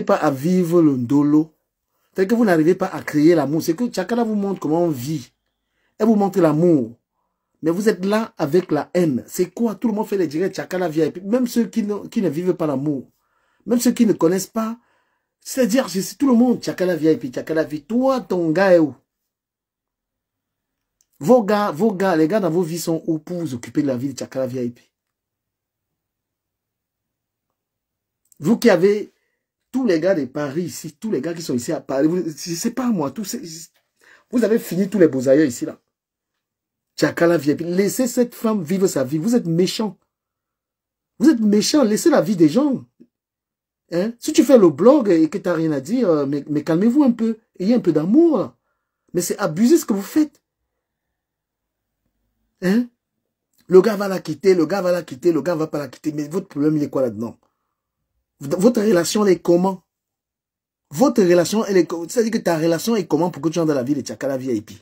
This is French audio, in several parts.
pas à vivre le ndolo. C'est que vous n'arrivez pas à créer l'amour. C'est que Tchakala vous montre comment on vit. Elle vous montre l'amour. Mais vous êtes là avec la haine. C'est quoi? Tout le monde fait les directs Tchakala VIP. Même ceux qui ne vivent pas l'amour. Même ceux qui ne connaissent pas. C'est-à-dire, c'est tout le monde. Tchakala VIP, Tchakala VIP. Toi, ton gars est où? Vos gars, les gars dans vos vies sont où pour vous occuper de la vie de Tchakala VIP? Vous qui avez tous les gars de Paris ici, tous les gars qui sont ici à Paris, c'est pas moi, vous avez fini tous les beaux ailleurs ici là. Tchakala VIP, laissez cette femme vivre sa vie. Vous êtes méchants. Vous êtes méchants, laissez la vie des gens. Hein? Si tu fais le blog et que tu n'as rien à dire, mais calmez-vous un peu. Ayez un peu d'amour. Mais c'est abusé ce que vous faites. Hein? Le gars va la quitter, le gars va la quitter, le gars va pas la quitter. Mais votre problème, il est quoi là-dedans? Votre relation, elle est comment? Votre relation, elle est comment? C'est-à-dire que ta relation est comment pour que tu entres dans la vie de Tchakala VIP?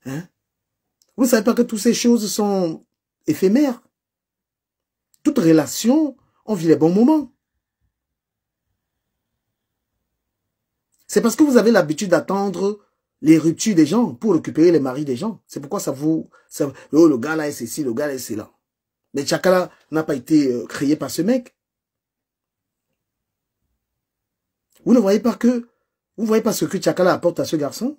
Hein? Vous ne savez pas que toutes ces choses sont éphémères? Toute relation, on vit les bons moments. C'est parce que vous avez l'habitude d'attendre les ruptures des gens pour récupérer les maris des gens. C'est pourquoi oh, le gars là est ceci, le gars là est cela. Mais Tchakala n'a pas été créé par ce mec. Vous ne voyez pas que, vous voyez pas ce que Tchakala apporte à ce garçon?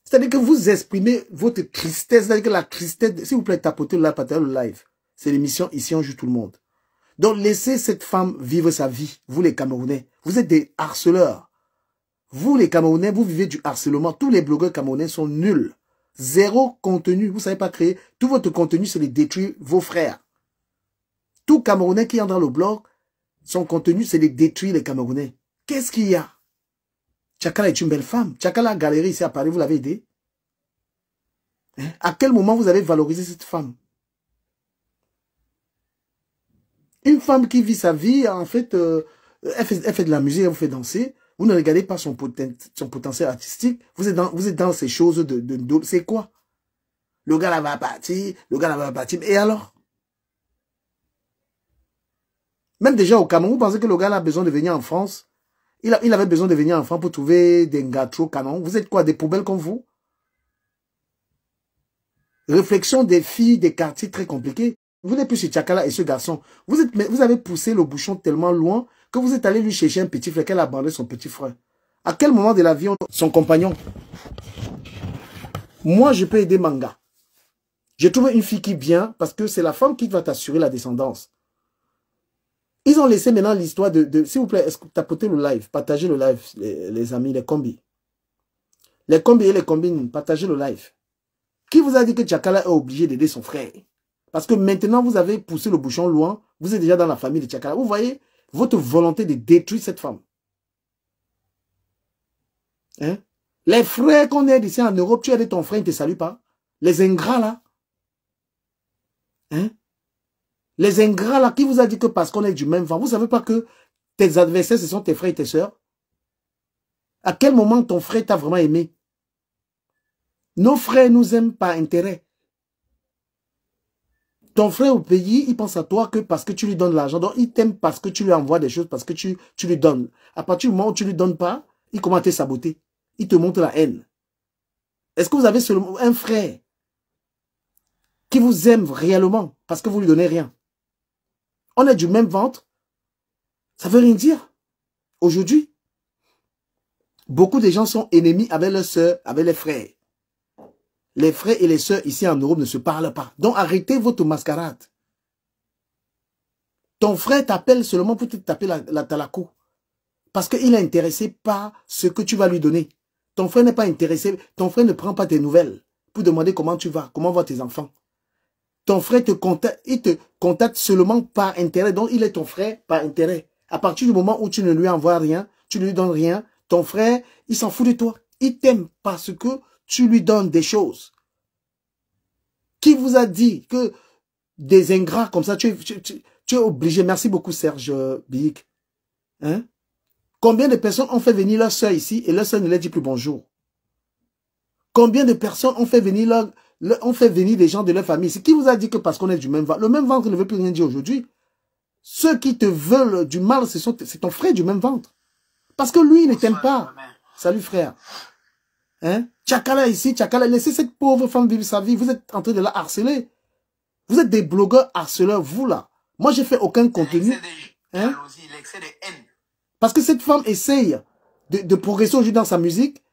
C'est-à-dire que vous exprimez votre tristesse, c'est-à-dire que la tristesse, s'il vous plaît, tapotez le live. C'est l'émission Ici on joue tout le monde. Donc laissez cette femme vivre sa vie, vous les Camerounais. Vous êtes des harceleurs. Vous les Camerounais, vous vivez du harcèlement. Tous les blogueurs camerounais sont nuls. Zéro contenu, vous ne savez pas créer. Tout votre contenu, c'est de détruire vos frères. Tout Camerounais qui entre dans le blog, son contenu, c'est de détruire les Camerounais. Qu'est-ce qu'il y a? Tchakala est une belle femme. Tchakala a galéré ici à Paris, vous l'avez aidé? Hein? À quel moment vous avez valorisé cette femme? Une femme qui vit sa vie, en fait, elle fait de la musique, elle vous fait danser. Vous ne regardez pas son potentiel artistique. Vous êtes dans ces choses de c'est quoi? Le gars là va partir, le gars là va partir. Et alors? Même déjà au Cameroun, vous pensez que le gars là a besoin de venir en France? Il avait besoin de venir en France pour trouver des gars trop canons. Vous êtes quoi, des poubelles comme vous? Réflexion des filles des quartiers très compliqués. Vous n'êtes plus chez Tchakala et ce garçon. Vous avez poussé le bouchon tellement loin que vous êtes allé lui chercher un petit frère, qu'elle a abandonné son petit frère. À quel moment de la vie son compagnon? Moi, je peux aider Manga. J'ai trouvé une fille qui vient parce que c'est la femme qui va t'assurer la descendance. Ils ont laissé maintenant l'histoire s'il vous plaît, est-ce que tapotez le live, partagez le live, les amis, les combis. Les combis et les combines, partagez le live. Qui vous a dit que Tchakala est obligé d'aider son frère? Parce que maintenant, vous avez poussé le bouchon loin. Vous êtes déjà dans la famille de Tchakala. Vous voyez votre volonté de détruire cette femme. Hein? Les frères qu'on aide ici en Europe, tu aides ton frère, il ne te salue pas. Les ingrats là. Hein? Les ingrats là, qui vous a dit que parce qu'on est du même vent, vous ne savez pas que tes adversaires, ce sont tes frères et tes sœurs? À quel moment ton frère t'a vraiment aimé? Nos frères nous aiment par intérêt. Ton frère au pays, il pense à toi que parce que tu lui donnes l'argent. Donc, il t'aime parce que tu lui envoies des choses, parce que tu lui donnes. À partir du moment où tu ne lui donnes pas, il commence à te saboter. Il te montre la haine. Est-ce que vous avez seulement un frère qui vous aime réellement parce que vous ne lui donnez rien? On est du même ventre. Ça ne veut rien dire. Aujourd'hui, beaucoup de gens sont ennemis avec leurs sœurs, avec les frères. Les frères et les sœurs ici en Europe ne se parlent pas. Donc arrêtez votre mascarade. Ton frère t'appelle seulement pour te taper la talaco. Parce qu'il est intéressé par ce que tu vas lui donner. Ton frère n'est pas intéressé. Ton frère ne prend pas tes nouvelles pour demander comment tu vas, comment vont tes enfants. Ton frère il te contacte seulement par intérêt. Donc il est ton frère par intérêt. À partir du moment où tu ne lui envoies rien, tu ne lui donnes rien, ton frère, il s'en fout de toi. Il t'aime parce que tu lui donnes des choses. Qui vous a dit que des ingrats comme ça, tu es obligé. Merci beaucoup Serge Bic. Hein? Combien de personnes ont fait venir leur soeur ici et leur soeur ne leur dit plus bonjour? Combien de personnes ont fait venir des gens de leur famille ici? Qui vous a dit que parce qu'on est du même ventre, le même ventre ne veut plus rien dire aujourd'hui? Ceux qui te veulent du mal, c'est ton frère du même ventre. Parce que lui, il ne t'aime pas. Salut frère. Hein? Tchakala ici, Tchakala, laissez cette pauvre femme vivre sa vie. Vous êtes en train de la harceler. Vous êtes des blogueurs harceleurs, vous là. Moi, j'ai fait aucun contenu. Hein? L'excès de haine. Parce que cette femme essaye de progresser aujourd'hui dans sa musique.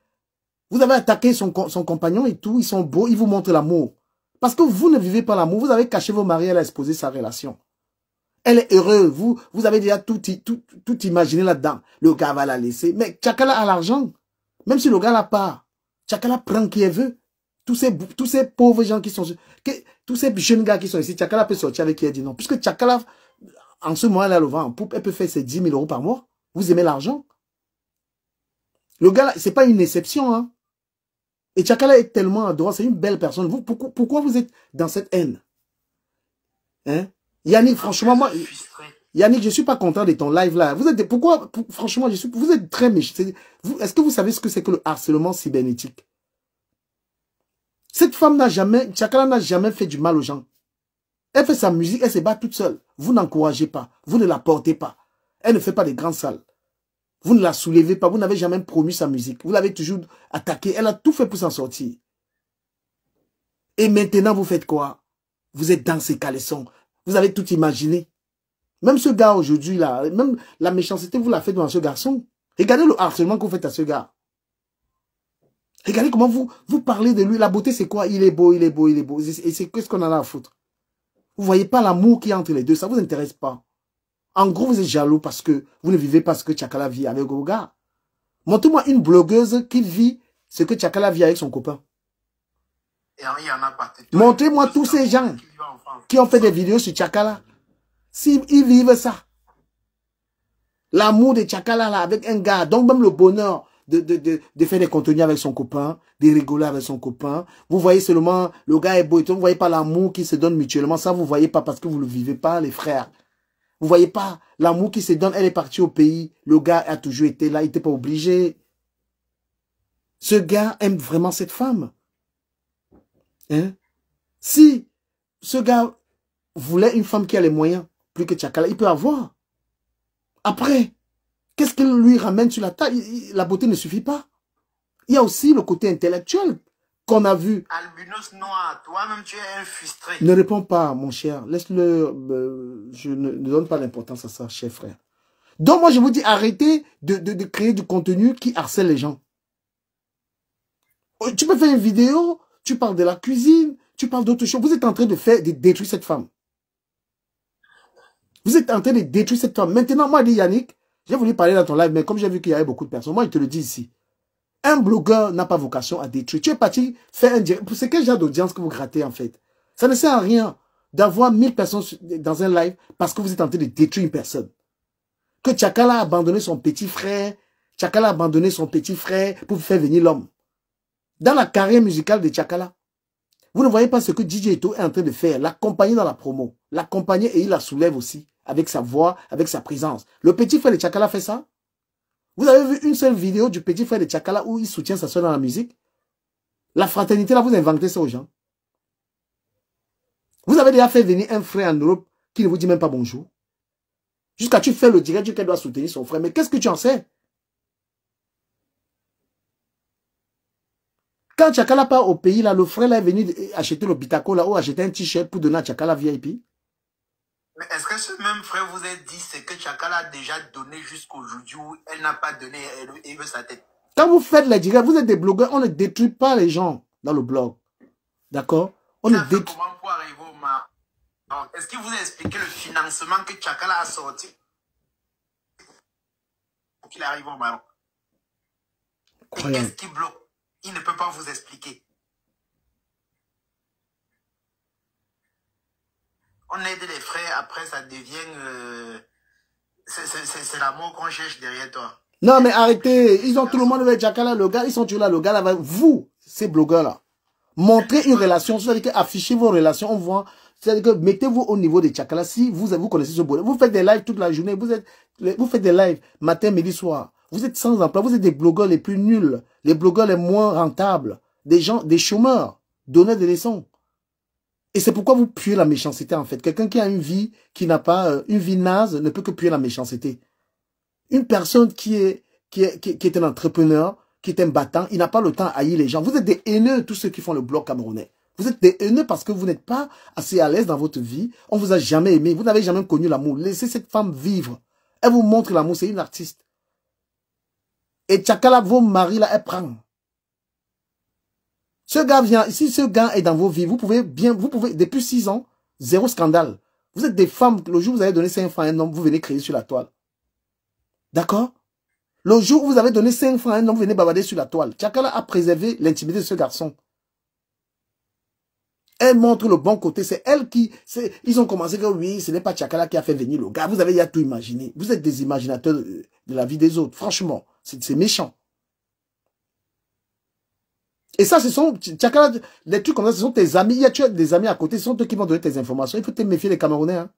Vous avez attaqué son compagnon et tout. Ils sont beaux, ils vous montrent l'amour. Parce que vous ne vivez pas l'amour. Vous avez caché vos maris, elle a exposé sa relation. Elle est heureuse. Vous avez déjà tout imaginé là-dedans. Le gars va la laisser. Mais Tchakala a l'argent. Même si le gars l'a pas. Tchakala prend qui elle veut. Tous ces pauvres gens qui sont... tous ces jeunes gars qui sont ici, Tchakala peut sortir avec qui elle dit non. Puisque Tchakala, en ce moment, elle a le vent en poupe. Elle peut faire ses 10 000 euros par mois. Vous aimez l'argent? Le gars là, c'est pas une exception. Hein. Et Tchakala est tellement adorable. C'est une belle personne. Vous, pourquoi vous êtes dans cette haine? Hein? Yannick, franchement, moi... Yannick, je suis pas content de ton live là. Vous êtes... franchement, vous êtes très méchant. Est-ce que vous savez ce que c'est que le harcèlement cybernétique? Cette femme n'a jamais... Tchakala n'a jamais fait du mal aux gens. Elle fait sa musique, elle se bat toute seule. Vous n'encouragez pas. Vous ne la portez pas. Elle ne fait pas des grandes salles. Vous ne la soulevez pas. Vous n'avez jamais promu sa musique. Vous l'avez toujours attaquée. Elle a tout fait pour s'en sortir. Et maintenant, vous faites quoi? Vous êtes dans ses caleçons. Vous avez tout imaginé. Même ce gars aujourd'hui, là, même la méchanceté, vous la faites dans ce garçon. Regardez le harcèlement que vous faites à ce gars. Regardez comment vous parlez de lui. La beauté, c'est quoi? Il est beau, il est beau, il est beau. Et c'est qu'est-ce qu'on en a à foutre? Vous voyez pas l'amour qu'il y a entre les deux. Ça vous intéresse pas. En gros, vous êtes jaloux parce que vous ne vivez pas ce que Tchakala vit avec vos gars. Montrez-moi une blogueuse qui vit ce que Tchakala vit avec son copain. Montrez-moi tous ces gens qui ont fait des vidéos sur Tchakala. S'ils vivent ça. L'amour de Tchakala là avec un gars. Donc même le bonheur de faire des contenus avec son copain, de rigoler avec son copain. Vous voyez seulement le gars est beau et tout. Vous voyez pas l'amour qui se donne mutuellement. Ça vous voyez pas parce que vous ne le vivez pas les frères. Vous voyez pas l'amour qui se donne. Elle est partie au pays. Le gars a toujours été là. Il n'était pas obligé. Ce gars aime vraiment cette femme. Hein? Si ce gars voulait une femme qui a les moyens, plus que Tchakala, il peut avoir. Après, qu'est-ce qu'il lui ramène sur la table? La beauté ne suffit pas. Il y a aussi le côté intellectuel qu'on a vu. Albinos noir, toi-même tu es un frustré. Ne réponds pas, mon cher. Laisse-le. Je ne donne pas l'importance à ça, cher frère. Donc moi, je vous dis, arrêtez de créer du contenu qui harcèle les gens. Tu peux faire une vidéo, tu parles de la cuisine, tu parles d'autres choses. Vous êtes en train de détruire cette femme. Vous êtes en train de détruire cette femme. Maintenant, moi, dit Yannick, j'ai voulu parler dans ton live, mais comme j'ai vu qu'il y avait beaucoup de personnes, moi, je te le dis ici. Un blogueur n'a pas vocation à détruire. Tu es parti faire un direct. C'est quel genre d'audience que vous grattez, en fait? Ça ne sert à rien d'avoir 1000 personnes dans un live parce que vous êtes en train de détruire une personne. Que Tchakala a abandonné son petit frère. Tchakala a abandonné son petit frère pour faire venir l'homme. Dans la carrière musicale de Tchakala, vous ne voyez pas ce que DJ Eto est en train de faire. L'accompagner dans la promo. L'accompagner et il la soulève aussi. Avec sa voix, avec sa présence. Le petit frère de Tchakala fait ça? Vous avez vu une seule vidéo du petit frère de Tchakala où il soutient sa soeur dans la musique? La fraternité, là, vous inventez ça aux gens. Vous avez déjà fait venir un frère en Europe qui ne vous dit même pas bonjour. Jusqu'à tu fais le direct qu'elle doit soutenir son frère. Mais qu'est-ce que tu en sais? Quand Tchakala part au pays, là, le frère là, est venu acheter le Bitako là, ou acheter un t-shirt pour donner à Tchakala VIP. Mais est-ce que ce même frère vous a dit ce que Tchakala a déjà donné jusqu'aujourd'hui où elle n'a pas donné et il veut sa tête? Quand vous faites les directs, vous êtes des blogueurs, on ne détruit pas les gens dans le blog. D'accord? On ne détruit. Comment pour arriver au Maroc? Est-ce qu'il vous a expliqué le financement que Tchakala a sorti pour qu'il arrive au Maroc? Et qu'est-ce qui bloque? Il ne peut pas vous expliquer. On aide les frères, après ça devient... c'est l'amour qu'on cherche derrière toi. Non, mais arrêtez. Ils ont tout le monde avec Tchakala, le gars. Ils sont toujours là, le gars là. Vous, ces blogueurs-là, montrez une relation. C'est-à-dire que affichez vos relations. On voit. C'est-à-dire que mettez-vous au niveau de Tchakala. Si vous connaissez ce bonheur. Vous faites des lives toute la journée. Vous faites des lives matin, midi, soir. Vous êtes sans emploi. Vous êtes des blogueurs les plus nuls. Les blogueurs les moins rentables. Des gens, des chômeurs. Donnez des leçons. Et c'est pourquoi vous puez la méchanceté, en fait. Quelqu'un qui a une vie, qui n'a pas une vie naze, ne peut que puer la méchanceté. Une personne qui est un entrepreneur, qui est un battant, il n'a pas le temps à haïr les gens. Vous êtes des haineux, tous ceux qui font le bloc camerounais. Vous êtes des haineux parce que vous n'êtes pas assez à l'aise dans votre vie. On vous a jamais aimé. Vous n'avez jamais connu l'amour. Laissez cette femme vivre. Elle vous montre l'amour. C'est une artiste. Et Tchakala, vos maris, là, elle prend. Ce gars vient, si ce gars est dans vos vies, vous pouvez, depuis 6 ans, zéro scandale. Vous êtes des femmes, le jour où vous avez donné 5 francs à un homme, vous venez crier sur la toile. D'accord? Le jour où vous avez donné 5 francs à un homme, vous venez bavarder sur la toile. Tchakala a préservé l'intimité de ce garçon. Elle montre le bon côté, c'est elle qui... Ils ont commencé que oui, ce n'est pas Tchakala qui a fait venir le gars. Vous avez déjà tout imaginé. Vous êtes des imaginateurs de la vie des autres. Franchement, c'est méchant. Et ça, ce sont... Tchakala, les trucs comme ça, ce sont tes amis. Tu as des amis à côté, ce sont eux qui vont donner tes informations. Il faut te méfier des Camerounais. Hein.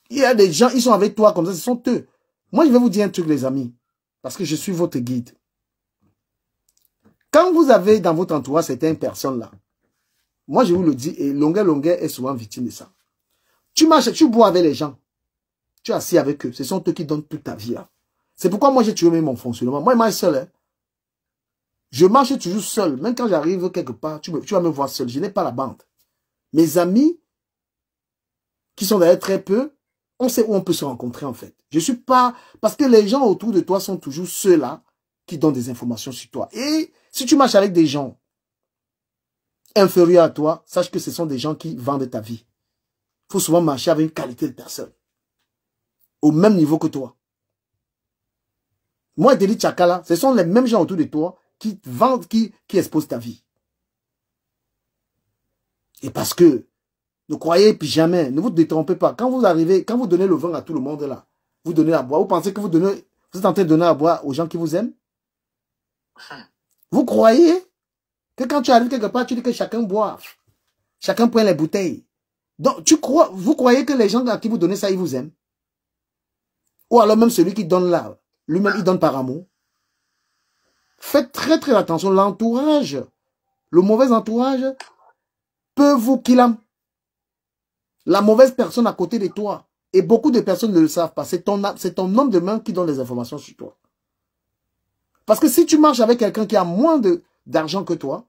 Il y a des gens, ils sont avec toi comme ça, ce sont eux. Moi, je vais vous dire un truc, les amis. Parce que je suis votre guide. Quand vous avez dans votre entourage certaines personnes-là, moi, je vous le dis, et Longuet est souvent victime de ça. Tu marches, tu bois avec les gens. Tu es assis avec eux. Ce sont eux qui donnent toute ta vie. C'est pourquoi moi, j'ai tué même mon fonctionnement. Moi, je marche seul. Hein. Je marche toujours seul. Même quand j'arrive quelque part, tu vas me voir seul. Je n'ai pas la bande. Mes amis, qui sont d'ailleurs très peu, on sait où on peut se rencontrer en fait. Je suis pas... Parce que les gens autour de toi sont toujours ceux-là qui donnent des informations sur toi. Et si tu marches avec des gens inférieurs à toi, sache que ce sont des gens qui vendent ta vie. Il faut souvent marcher avec une qualité de personne. Au même niveau que toi. Moi et Deli Tchakala, ce sont les mêmes gens autour de toi qui vendent, qui exposent ta vie. Et parce que, ne croyez puis jamais, ne vous détrompez pas. Quand vous arrivez, quand vous donnez le vin à tout le monde là, vous donnez à boire, vous pensez que vous êtes en train de donner à boire aux gens qui vous aiment? Vous croyez que quand tu arrives quelque part, tu dis que chacun boit, chacun prend les bouteilles. Donc, vous croyez que les gens à qui vous donnez ça, ils vous aiment? Ou alors même celui qui donne là, lui-même, il donne par amour. Faites très très attention, l'entourage, le mauvais entourage peut vous killer. La mauvaise personne à côté de toi, et beaucoup de personnes ne le savent pas, c'est ton homme de main qui donne les informations sur toi. Parce que si tu marches avec quelqu'un qui a moins d'argent que toi,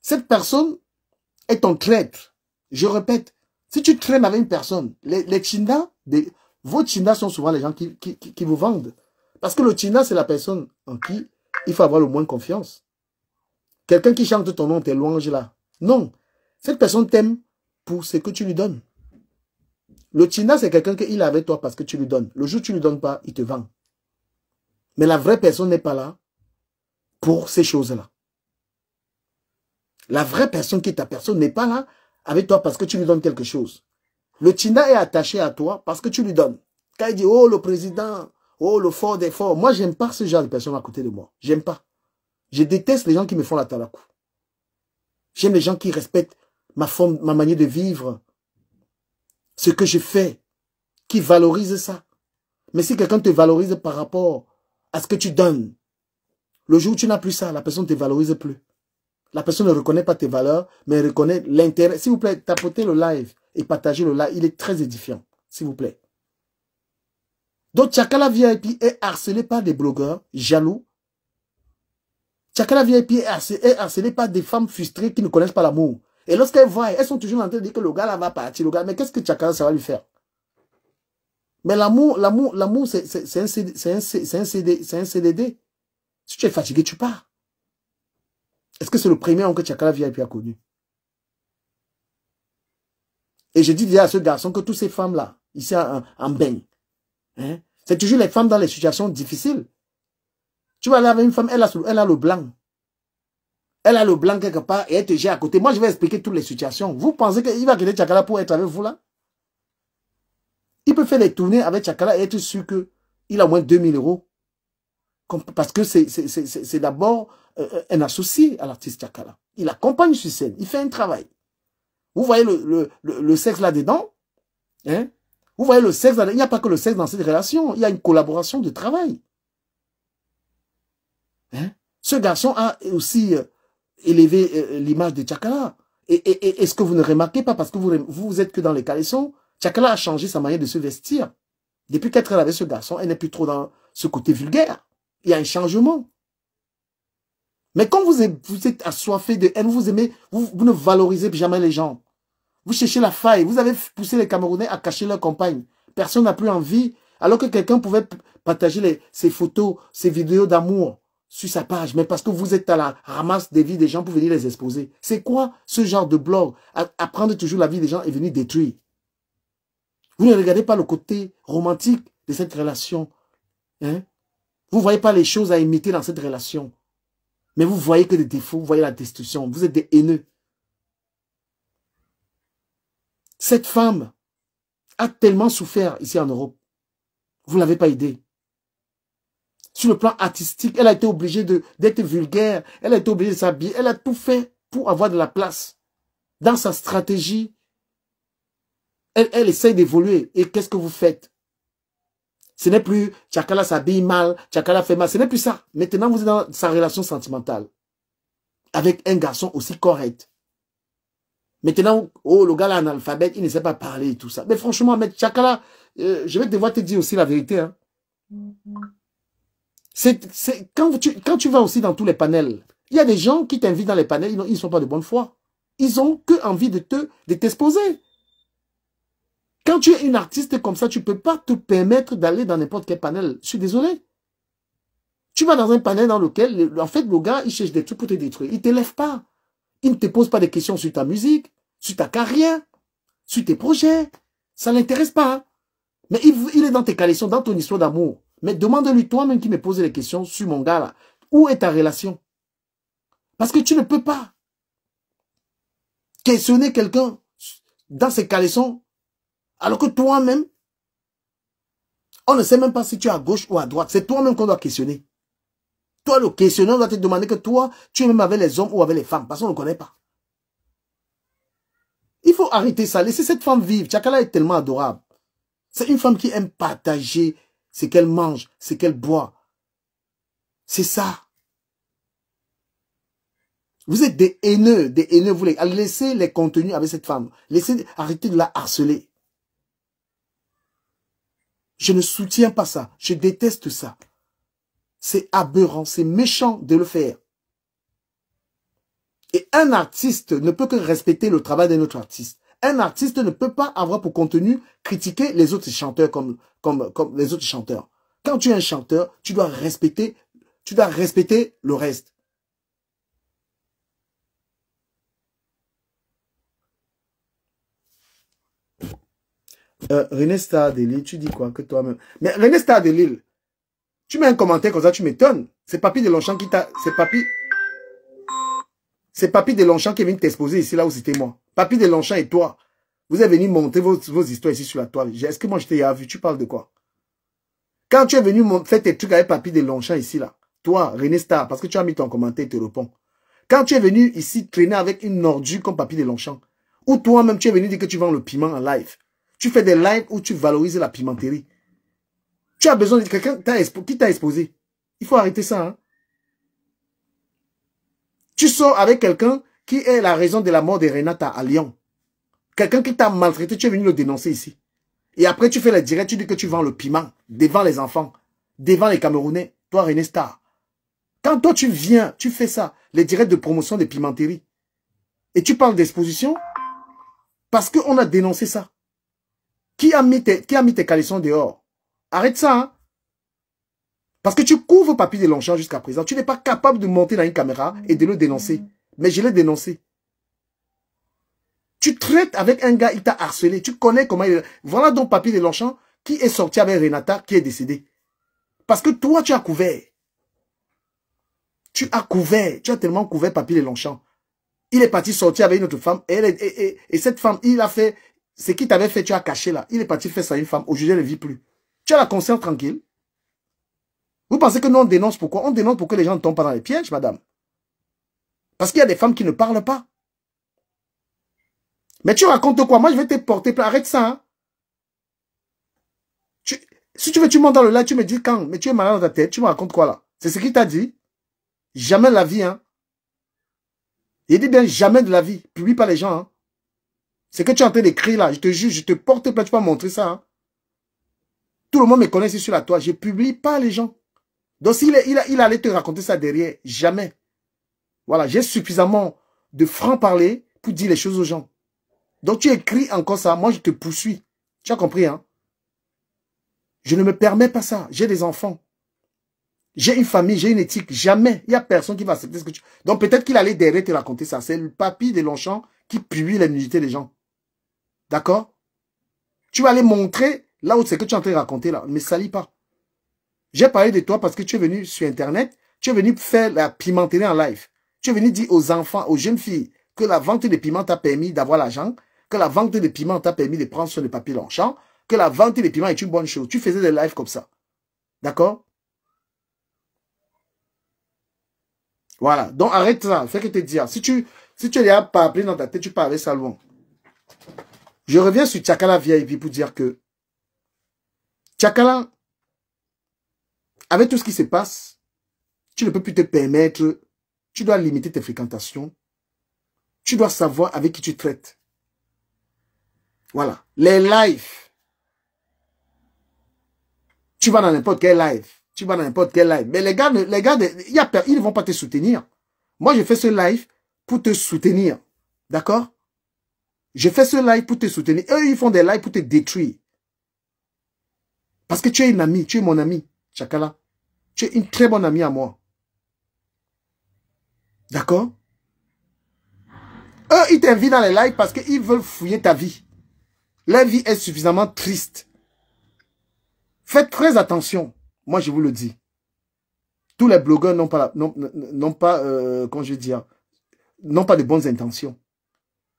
cette personne est ton traître. Je répète, si tu traînes avec une personne, les chindas, vos chindas sont souvent les gens qui vous vendent. Parce que le chinda, c'est la personne en qui il faut avoir le moins confiance. Quelqu'un qui chante ton nom, tes louanges là. Non, cette personne t'aime pour ce que tu lui donnes. Le chinda, c'est quelqu'un qui est avec toi parce que tu lui donnes. Le jour où tu ne lui donnes pas, il te vend. Mais la vraie personne n'est pas là pour ces choses-là. La vraie personne qui est ta personne n'est pas là avec toi parce que tu lui donnes quelque chose. Le Tchina est attaché à toi parce que tu lui donnes. Quand il dit, oh le président, oh le fort des forts. Moi, j'aime pas ce genre de personnes à côté de moi. J'aime pas. Je déteste les gens qui me font la talakou. J'aime les gens qui respectent ma forme, ma manière de vivre. Ce que je fais. Qui valorisent ça. Mais si quelqu'un te valorise par rapport à ce que tu donnes, le jour où tu n'as plus ça, la personne ne te valorise plus. La personne ne reconnaît pas tes valeurs, mais elle reconnaît l'intérêt. S'il vous plaît, tapotez le live et partagez le live. Il est très édifiant, s'il vous plaît. Donc, Tchakala VIP est harcelé par des blogueurs jaloux. Tchakala VIP est harcelé par des femmes frustrées qui ne connaissent pas l'amour. Et lorsqu'elles voient, elles sont toujours en train de dire que le gars là va partir. Le gars, mais qu'est-ce que Tchakala, ça va lui faire? Mais l'amour, c'est un CDD. Si tu es fatigué, tu pars. Est-ce que c'est le premier homme que Tchakala VIP a connu? Et je dis déjà à ce garçon que toutes ces femmes-là, ici en baigne, hein, c'est toujours les femmes dans les situations difficiles. Tu vas aller avec une femme, elle a le blanc. Elle a le blanc quelque part et elle te gère à côté. Moi, je vais expliquer toutes les situations. Vous pensez qu'il va quitter Tchakala pour être avec vous là? Il peut faire des tournées avec Tchakala et être sûr qu'il a au moins 2000 €. Parce que c'est d'abord un associé à l'artiste Tchakala. Il accompagne sur scène, il fait un travail. Vous voyez le sexe là-dedans, hein? Vous voyez le sexe là-dedans, il n'y a pas que le sexe dans cette relation, il y a une collaboration de travail. Hein? Ce garçon a aussi élevé l'image de Tchakala. Est-ce que vous ne remarquez pas, parce que vous êtes que dans les caleçons, Tchakala a changé sa manière de se vestir. Depuis qu'elle est avec ce garçon, elle n'est plus trop dans ce côté vulgaire. Il y a un changement. Mais quand vous êtes assoiffé de haine, vous aimez, vous ne valorisez jamais les gens. Vous cherchez la faille. Vous avez poussé les Camerounais à cacher leur compagne. Personne n'a plus envie. Alors que quelqu'un pouvait partager ses photos, ses vidéos d'amour sur sa page. Mais parce que vous êtes à la ramasse des vies des gens pour venir les exposer. C'est quoi ce genre de blog? Apprendre toujours la vie des gens et venir détruire. Vous ne regardez pas le côté romantique de cette relation. Hein? Vous ne voyez pas les choses à imiter dans cette relation. Mais vous voyez que des défauts, vous voyez la destruction. Vous êtes des haineux. Cette femme a tellement souffert ici en Europe. Vous ne l'avez pas aidée. Sur le plan artistique, elle a été obligée d'être vulgaire. Elle a été obligée de s'habiller. Elle a tout fait pour avoir de la place. Dans sa stratégie, elle essaye d'évoluer. Et qu'est-ce que vous faites? Ce n'est plus Tchakala s'habille mal, Tchakala fait mal. Ce n'est plus ça. Maintenant, vous êtes dans sa relation sentimentale. Avec un garçon aussi correct. Maintenant, oh, le gars là, analphabète, il ne sait pas parler et tout ça. Mais franchement, mais Tchakala, je vais devoir te dire aussi la vérité. Hein. Quand tu vas aussi dans tous les panels, il y a des gens qui t'invitent dans les panels, ils ne sont pas de bonne foi. Ils ont que envie de t'exposer. Quand tu es une artiste comme ça, tu ne peux pas te permettre d'aller dans n'importe quel panel. Je suis désolé. Tu vas dans un panel dans lequel, en fait, le gars, il cherche des trucs pour te détruire. Il ne t'élève pas. Il ne te pose pas de questions sur ta musique, sur ta carrière, sur tes projets. Ça ne l'intéresse pas. Hein? Mais il est dans tes caleçons, dans ton histoire d'amour. Mais demande-lui toi-même qui me pose les questions sur mon gars là. Où est ta relation? Parce que tu ne peux pas questionner quelqu'un dans ses caleçons alors que toi-même, on ne sait même pas si tu es à gauche ou à droite. C'est toi-même qu'on doit questionner. Toi, le questionneur doit te demander que toi, tu es même avec les hommes ou avec les femmes, parce qu'on ne connaît pas. Il faut arrêter ça. Laissez cette femme vivre. Tchakala est tellement adorable. C'est une femme qui aime partager ce qu'elle mange, ce qu'elle boit. C'est ça. Vous êtes des haineux, vous laissez les contenus avec cette femme. Arrêtez de la harceler. Je ne soutiens pas ça. Je déteste ça. C'est aberrant, c'est méchant de le faire. Et un artiste ne peut que respecter le travail d'un autre artiste. Un artiste ne peut pas avoir pour contenu critiquer les autres chanteurs comme les autres chanteurs. Quand tu es un chanteur, tu dois respecter le reste. René Star de Lille, tu dis quoi que toi-même? Mais René Star de Lille, tu mets un commentaire comme ça, tu m'étonnes. C'est Papy de Longchamp qui t'a... C'est Papy de Longchamp qui est venu t'exposer ici, là où c'était moi. Papy de Longchamp et toi, vous êtes venus monter vos histoires ici sur la toile. Est-ce que moi je t'ai vu? Tu parles de quoi? Quand tu es venu faire tes trucs avec Papy de Longchamp ici, là, toi, René Star, parce que tu as mis ton commentaire et te réponds. Quand tu es venu ici traîner avec une ordure comme Papy de Longchamp, ou toi-même tu es venu dire que tu vends le piment en live, tu fais des lives où tu valorises la pimenterie. Tu as besoin de quelqu'un qui t'a exposé. Il faut arrêter ça. Hein? Tu sors avec quelqu'un qui est la raison de la mort de Renata à Lyon. Quelqu'un qui t'a maltraité, tu es venu le dénoncer ici. Et après, tu fais les directs, tu dis que tu vends le piment devant les enfants, devant les Camerounais. Toi, René Star. Quand toi, tu viens, tu fais ça, les directs de promotion des pimenteries, et tu parles d'exposition, parce qu'on a dénoncé ça. Qui a mis tes caleçons dehors? Arrête ça, hein? Parce que tu couvres Papy de Longchamp jusqu'à présent. Tu n'es pas capable de monter dans une caméra et de le dénoncer. Mais je l'ai dénoncé. Tu traites avec un gars, il t'a harcelé. Tu connais comment il est. Voilà donc Papy de Longchamp qui est sorti avec Renata, qui est décédé. Parce que toi, tu as couvert. Tu as tellement couvert Papy de Longchamp. Il est parti sortir avec une autre femme. Et cette femme, il a fait... Ce qu'il t'avait fait, tu as caché là. Il est parti faire ça à une femme. Aujourd'hui, elle ne vit plus. Tu as la conscience tranquille. Vous pensez que nous, on dénonce pourquoi? On dénonce pour que les gens ne tombent pas dans les pièges, madame. Parce qu'il y a des femmes qui ne parlent pas. Mais tu racontes quoi? Moi, je vais te porter... Arrête ça. Hein? Si tu veux, tu montes dans le live, tu me dis quand. Mais tu es malade dans ta tête. Tu me racontes quoi là? C'est ce qu'il t'a dit? Jamais la vie, hein. Il dit bien jamais de la vie. Publie pas les gens. Hein. C'est que tu es en train d'écrire là. Je te juge, je te porte plainte, tu vas montrer ça. Hein. Tout le monde me connaît ici sur la toile. Je publie pas les gens. Donc s'il il allait te raconter ça derrière, jamais. Voilà, j'ai suffisamment de franc-parler pour dire les choses aux gens. Donc tu écris encore ça, moi je te poursuis. Tu as compris, hein? Je ne me permets pas ça. J'ai des enfants. J'ai une famille, j'ai une éthique. Jamais. Il n'y a personne qui va accepter ce que tu... Donc peut-être qu'il allait derrière te raconter ça. C'est le papy de Longchamp qui publie la nudité des gens. D'accord? Tu vas aller montrer là où c'est que tu es en train de raconter là. Ne me salis pas. J'ai parlé de toi parce que tu es venu sur Internet. Tu es venu faire la pimenterie en live. Tu es venu dire aux enfants, aux jeunes filles que la vente de piment t'a permis d'avoir l'argent, que la vente de piment t'a permis de prendre sur le papier Longchamp, que la vente de piment est une bonne chose. Tu faisais des lives comme ça. D'accord? Voilà. Donc arrête ça. Fais que te dire. Si tu n'as pas appelé dans ta tête, tu parles avec ça loin. Je reviens sur Tchakala VIP pour dire que Tchakala, avec tout ce qui se passe, tu ne peux plus te permettre, tu dois limiter tes fréquentations. Tu dois savoir avec qui tu traites. Voilà. Les lives. Tu vas dans n'importe quel live. Tu vas dans n'importe quel live. Mais les gars, ils ne vont pas te soutenir. Moi, je fais ce live pour te soutenir. D'accord? Je fais ce live pour te soutenir. Eux, ils font des lives pour te détruire. Parce que tu es une amie. Tu es mon ami, Tchakala. Tu es une très bonne amie à moi. D'accord? Eux, ils t'invitent dans les lives parce qu'ils veulent fouiller ta vie. Leur vie est suffisamment triste. Faites très attention. Moi, je vous le dis. Tous les blogueurs n'ont pas, comment je veux dire, n'ont pas de bonnes intentions.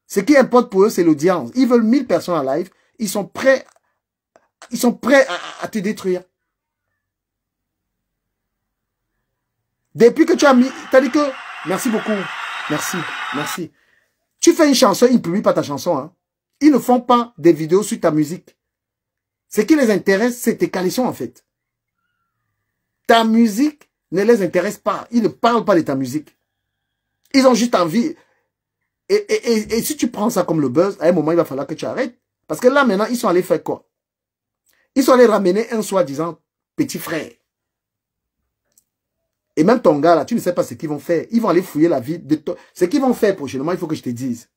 Ce qui importe pour eux, c'est l'audience. Ils veulent 1000 personnes en live. Ils sont prêts à te détruire. Depuis que tu as mis... T'as dit que... Merci beaucoup. Merci. Merci. Tu fais une chanson, ils ne publient pas ta chanson. Hein. Ils ne font pas des vidéos sur ta musique. Ce qui les intéresse, c'est tes caleçons, en fait. Ta musique ne les intéresse pas. Ils ne parlent pas de ta musique. Ils ont juste envie... Et si tu prends ça comme le buzz, à un moment, il va falloir que tu arrêtes. Parce que là, maintenant, ils sont allés faire quoi? Ils sont allés ramener un soi-disant petit frère. Et même ton gars, là, tu ne sais pas ce qu'ils vont faire. Ils vont aller fouiller la vie de toi. Ce qu'ils vont faire prochainement, il faut que je te dise.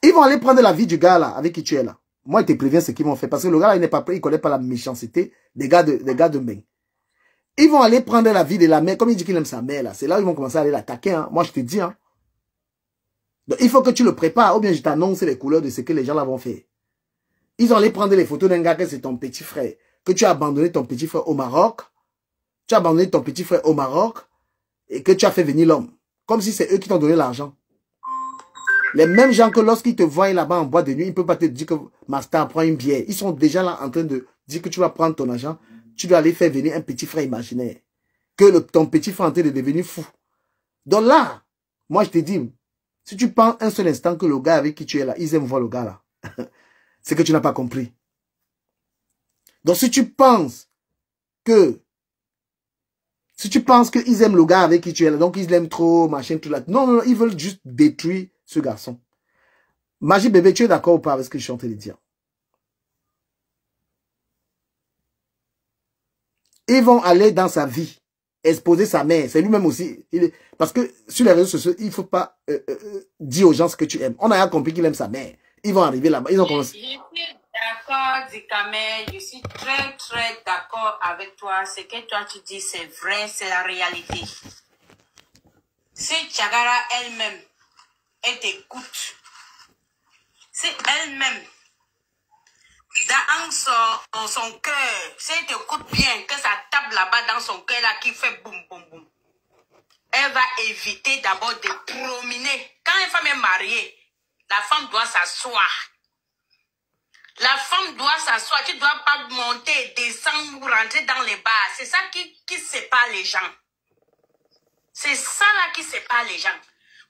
Ils vont aller prendre la vie du gars, là, avec qui tu es là. Moi, je te préviens ce qu'ils vont faire. Parce que le gars, là, il n'est pas prêt, il ne connaît pas la méchanceté des gars de Mbeng. Ils vont aller prendre la vie de la mère, comme il dit qu'il aime sa mère, là. C'est là où ils vont commencer à aller l'attaquer, hein. Moi, je te dis, hein. Donc, il faut que tu le prépares, ou bien je t'annonce les couleurs de ce que les gens là vont faire. Ils vont aller prendre les photos d'un gars que c'est ton petit frère. Que tu as abandonné ton petit frère au Maroc. Tu as abandonné ton petit frère au Maroc et que tu as fait venir l'homme. Comme si c'est eux qui t'ont donné l'argent. Les mêmes gens que lorsqu'ils te voient là-bas en boîte de nuit, ils ne peuvent pas te dire que Master prend une bière. Ils sont déjà là en train de dire que tu vas prendre ton argent. Tu dois aller faire venir un petit frère imaginaire. Que ton petit frère est en train de devenir fou. Donc là, moi je te dis, si tu penses un seul instant que le gars avec qui tu es là, ils aiment voir le gars là. C'est que tu n'as pas compris. Donc si tu penses qu'ils aiment le gars avec qui tu es là, donc ils l'aiment trop, machin, tout là. Non, non, non, ils veulent juste détruire ce garçon. Magie bébé, tu es d'accord ou pas avec ce que je suis en train de dire? Ils vont aller dans sa vie, exposer sa mère. C'est lui-même aussi. Parce que sur les réseaux sociaux, il ne faut pas dire aux gens ce que tu aimes. On a compris qu'il aime sa mère. Ils vont arriver là-bas. Ils ont commencé. Je suis d'accord, Dikame. Je suis très, très d'accord avec toi. Ce que toi tu dis, c'est vrai, c'est la réalité. Si Tchagara elle-même, elle t'écoute, si elle-même, dans son cœur, si elle t'écoute bien, que ça tape là-bas dans son cœur là qui fait boum, boum, boum, elle va éviter d'abord de prominer. Quand une femme est mariée, la femme doit s'asseoir. La femme doit s'asseoir. Tu ne dois pas monter, descendre ou rentrer dans les bars. C'est ça qui sépare les gens. C'est ça là qui sépare les gens.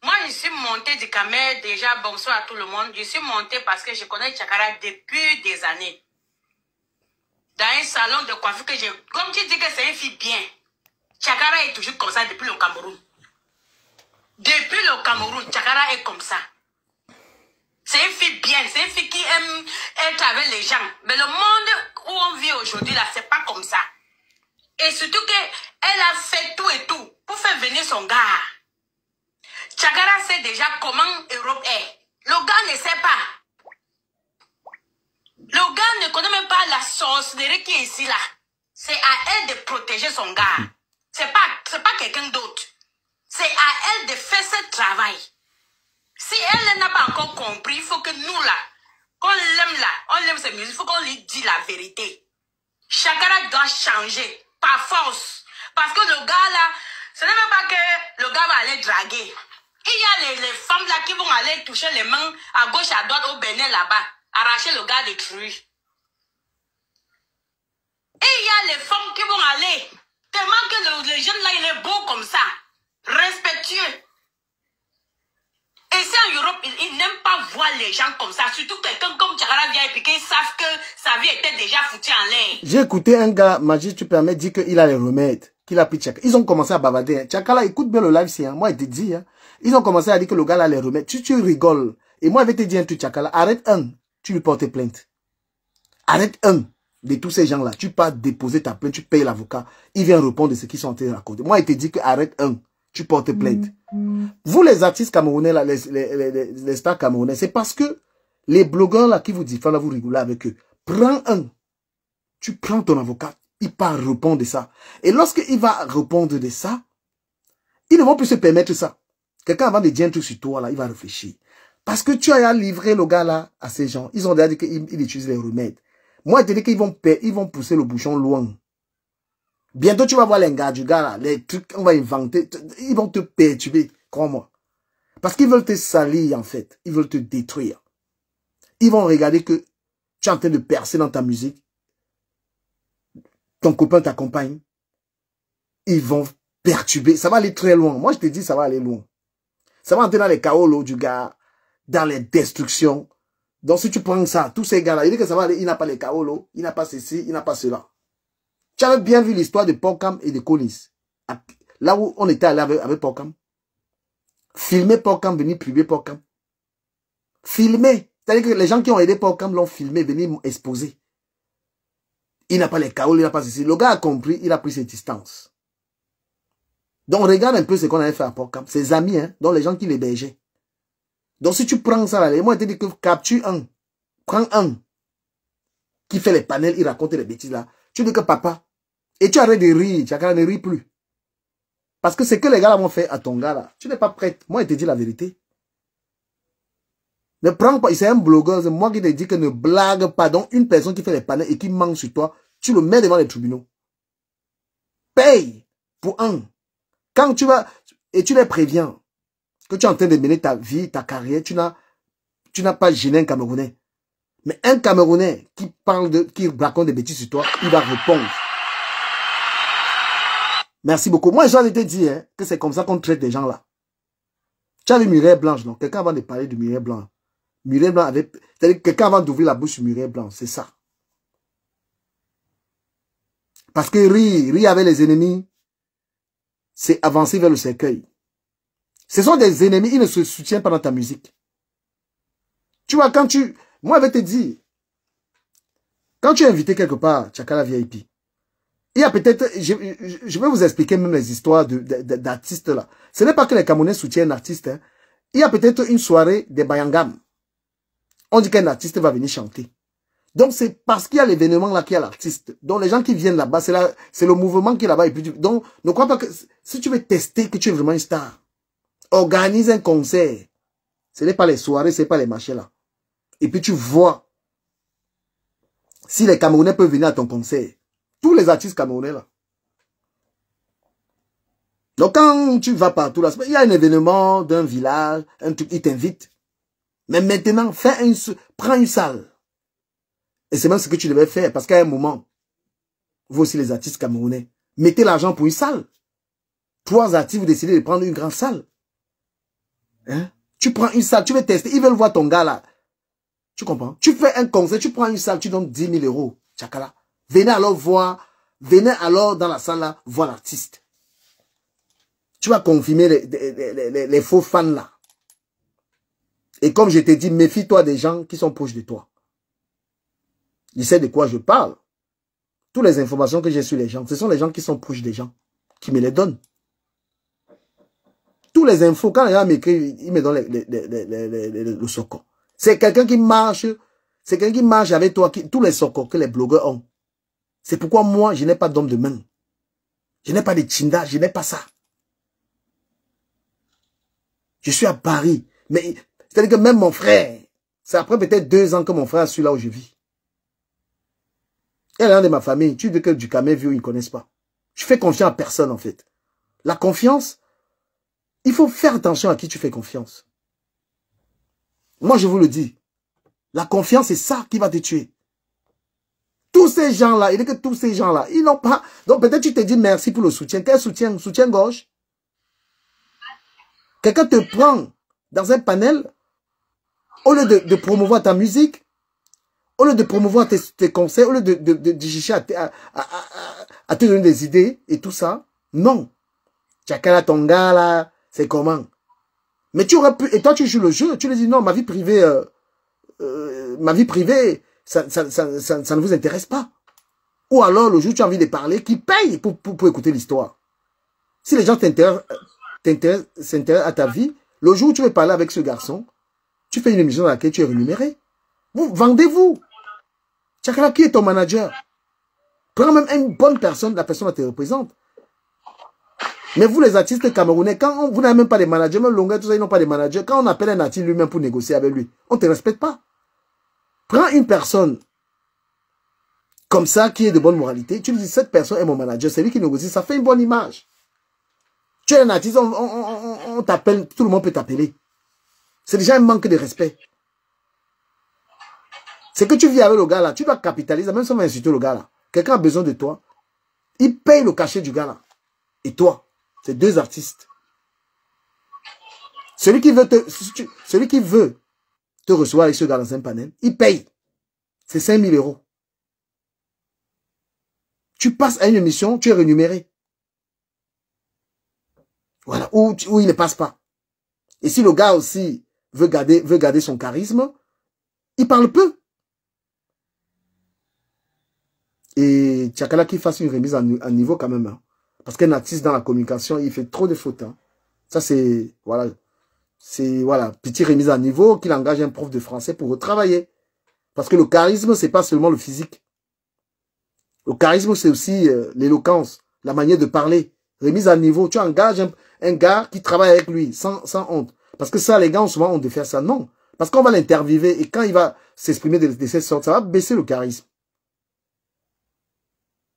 Moi, je suis montée du Camer. Déjà, bonsoir à tout le monde. Je suis montée parce que je connais Tchakala depuis des années. Dans un salon de coiffure que j'ai... Comme tu dis que c'est une fille bien. Tchakala est toujours comme ça depuis le Cameroun. Depuis le Cameroun, Tchakala est comme ça. C'est une fille bien, c'est une fille qui aime être avec les gens. Mais le monde où on vit aujourd'hui, là, c'est pas comme ça. Et surtout qu'elle a fait tout et tout pour faire venir son gars. Tchakala sait déjà comment Europe est. Le gars ne sait pas. Le gars ne connaît même pas la sorcellerie qui est ici, là. C'est à elle de protéger son gars. C'est pas quelqu'un d'autre. C'est à elle de faire ce travail. Si elle n'a pas encore compris, il faut que nous, là, qu'on l'aime là, on aime ses musiques, il faut qu'on lui dise la vérité. Tchakala doit changer, par force. Parce que le gars là, ce n'est même pas que le gars va aller draguer. Il y a les femmes là qui vont aller toucher les mains à gauche, à droite, au Bénin là-bas, arracher le gars détruit. Et il y a les femmes qui vont aller, tellement que le jeune là, il est beau comme ça, respectueux. Et si en Europe, ils n'aiment pas voir les gens comme ça, surtout quelqu'un comme Tchakala vient et puis qu'ils savent que sa vie était déjà foutue en l'air. J'ai écouté un gars, Magie, tu permets, dire qu'il a les remèdes, qu'il a pris Tchakala. Ils ont commencé à bavarder. Hein. Tchakala, écoute bien le live, c'est hein. Moi, je te dis, hein. Ils ont commencé à dire que le gars là a les remèdes. Tu rigoles. Et moi, je vais te dire un truc, Tchakala. Arrête tu lui portes plainte. Arrête de tous ces gens-là. Tu pars déposer ta plainte, tu payes l'avocat. Il vient répondre de ce qu'ils sont en train de raconter. Moi, il te dit que arrête tu portes plainte. Vous, les artistes camerounais, là, les stars camerounais, c'est parce que les blogueurs là qui vous disent, là, vous rigolez avec eux. Prends tu prends ton avocat, il part répondre de ça. Et lorsqu'il va répondre de ça, ils ne vont plus se permettre ça. Quelqu'un avant de dire un truc sur toi, là, il va réfléchir. Parce que tu as livré le gars là à ces gens. Ils ont déjà dit qu'ils utilisent les remèdes. Moi, je te dis qu'ils vont pousser le bouchon loin. Bientôt, tu vas voir les gars du gars là, les trucs qu'on va inventer, ils vont te perturber, crois-moi. Parce qu'ils veulent te salir, en fait. Ils veulent te détruire. Ils vont regarder que tu es en train de percer dans ta musique. Ton copain t'accompagne. Ils vont perturber. Ça va aller très loin. Moi, je te dis, ça va aller loin. Ça va entrer dans les chaos du gars, dans les destructions. Donc, si tu prends ça, tous ces gars-là, il dit que ça va aller, il n'a pas les chaos, il n'a pas ceci, il n'a pas cela. Tu avais bien vu l'histoire de Porcam et de Colis. Là où on était allé avec Porcam. Filmer Porcam, venir publier Porcam. Filmer. C'est-à-dire que les gens qui ont aidé Porcam l'ont filmé, venir exposer. Il n'a pas les chaos, il n'a pas ceci. Le gars a compris, il a pris ses distances. Donc regarde un peu ce qu'on avait fait à Porcam. Ses amis, hein, dont les gens qui l'hébergeaient. Donc si tu prends ça là, moi je te dis que capture prends qui fait les panels, il raconte les bêtises là. Tu dis que papa, et tu arrêtes de rire, Tchakala ne rit plus. Parce que c'est que les gars là vont faire à ton gars là. Tu n'es pas prête. Moi, je te dis la vérité. Ne prends pas, c'est un blogueur, c'est moi qui te dis que ne blague pas. Donc, une personne qui fait les panels et qui ment sur toi, tu le mets devant les tribunaux. Paye pour Quand tu vas, et tu les préviens que tu es en train de mener ta vie, ta carrière, tu n'as pas gêné un Camerounais. Mais un Camerounais qui qui raconte des bêtises sur toi, il va répondre. Merci beaucoup. Moi, j'en ai dit hein, que c'est comme ça qu'on traite des gens là. Tu as vu Mireille Blanche, non? Quelqu'un avant de parler de Mireille Blanche. Mireille Blanche avait... C'est-à-dire quelqu'un avant d'ouvrir la bouche sur Mireille Blanche, c'est ça. Parce que rire avec les ennemis, c'est avancer vers le cercueil. Ce sont des ennemis, ils ne se soutiennent pas dans ta musique. Tu vois, quand tu... Moi, je vais te dire, quand tu es invité quelque part, Tchakala VIP, il y a peut-être, je vais vous expliquer même les histoires d'artistes là. Ce n'est pas que les Camerounais soutiennent un artiste. Hein. Il y a peut-être une soirée des Bayangam. On dit qu'un artiste va venir chanter. Donc c'est parce qu'il y a l'événement là qu'il y a l'artiste. Donc les gens qui viennent là-bas, c'est le mouvement qui est là-bas. Donc ne crois pas que si tu veux tester que tu es vraiment une star, organise un concert. Ce n'est pas les soirées, ce n'est pas les marchés là. Et puis tu vois si les Camerounais peuvent venir à ton concert. Tous les artistes camerounais là. Donc quand tu vas partout là, il y a un événement d'un village, un truc, ils t'invitent. Mais maintenant, prends une salle. Et c'est même ce que tu devais faire, parce qu'à un moment, vous aussi les artistes camerounais, mettez l'argent pour une salle. 3 artistes, vous décidez de prendre une grande salle. Hein? Tu prends une salle, tu veux tester, ils veulent voir ton gars là. Tu comprends? Tu fais un concert, tu prends une salle, tu donnes 10 000 euros. Tchakala. Venez alors dans la salle là, voir l'artiste. Tu vas confirmer les faux fans là. Et comme je t'ai dit, méfie-toi des gens qui sont proches de toi. Je sais de quoi je parle. Toutes les informations que j'ai sur les gens, ce sont les gens qui sont proches des gens qui me les donnent. Toutes les infos, quand les gens m'écrivent, ils me donnent le socor. C'est quelqu'un qui marche, avec toi, tous les socors que les blogueurs ont. C'est pourquoi moi, je n'ai pas d'homme de main. Je n'ai pas de Tinda, je n'ai pas ça. Je suis à Paris. Mais c'est-à-dire que même mon frère, c'est après peut-être 2 ans que mon frère suit là où je vis. Et l'un de ma famille, tu veux que du Cameroun, ils ne connaissent pas. Je fais confiance à personne en fait. La confiance, il faut faire attention à qui tu fais confiance. Moi, je vous le dis. La confiance, c'est ça qui va te tuer. Tous ces gens-là, il dit que tous ces gens-là, ils n'ont pas... Donc peut-être tu te dis merci pour le soutien. Quel soutien? Soutien-gorge? Quelqu'un te prend dans un panel, au lieu de promouvoir ta musique, au lieu de promouvoir tes conseils, au lieu de chercher à te donner des idées et tout ça. Non. Chacun ton gars là, c'est comment? Mais tu aurais pu, et toi tu joues le jeu, tu lui dis non, ma vie privée, ça ne vous intéresse pas. Ou alors le jour où tu as envie de parler, qui paye pour écouter l'histoire. Si les gens s'intéressent à ta vie, le jour où tu veux parler avec ce garçon, tu fais une émission dans laquelle tu es rémunéré. Vous, vendez-vous. Chacun qui est ton manager. Prends même une bonne personne, la personne te représente. Mais vous, les artistes camerounais, quand vous n'avez même pas de manager, même Longueur, tout ça, ils n'ont pas de manager. Quand on appelle un artiste lui-même pour négocier avec lui, on ne te respecte pas. Prends une personne comme ça, qui est de bonne moralité. Tu lui dis, cette personne est mon manager, c'est lui qui négocie, ça fait une bonne image. Tu es un artiste, on t'appelle, tout le monde peut t'appeler. C'est déjà un manque de respect. C'est que tu vis avec le gars là, tu dois capitaliser, même si on va insulter le gars là. Quelqu'un a besoin de toi, il paye le cachet du gars là. Et toi, c'est 2 artistes. Celui qui veut te recevoir avec ce gars dans un panel, il paye. C'est 5 000 €. Tu passes à une émission, tu es rémunéré. Voilà, ou il ne passe pas. Et si le gars aussi veut garder son charisme, il parle peu. Et Tchakala qui fasse une remise à niveau quand même. Hein. Parce qu'un artiste dans la communication, il fait trop de fautes. Hein. Ça, c'est, voilà, petite remise à niveau, qu'il engage un prof de français pour retravailler. Parce que le charisme, c'est pas seulement le physique. Le charisme, c'est aussi l'éloquence, la manière de parler. Remise à niveau, tu engages un gars qui travaille avec lui, sans honte. Parce que ça, les gars ont souvent honte de faire ça. Non. Parce qu'on va l'interviewer et quand il va s'exprimer de cette sorte, ça va baisser le charisme.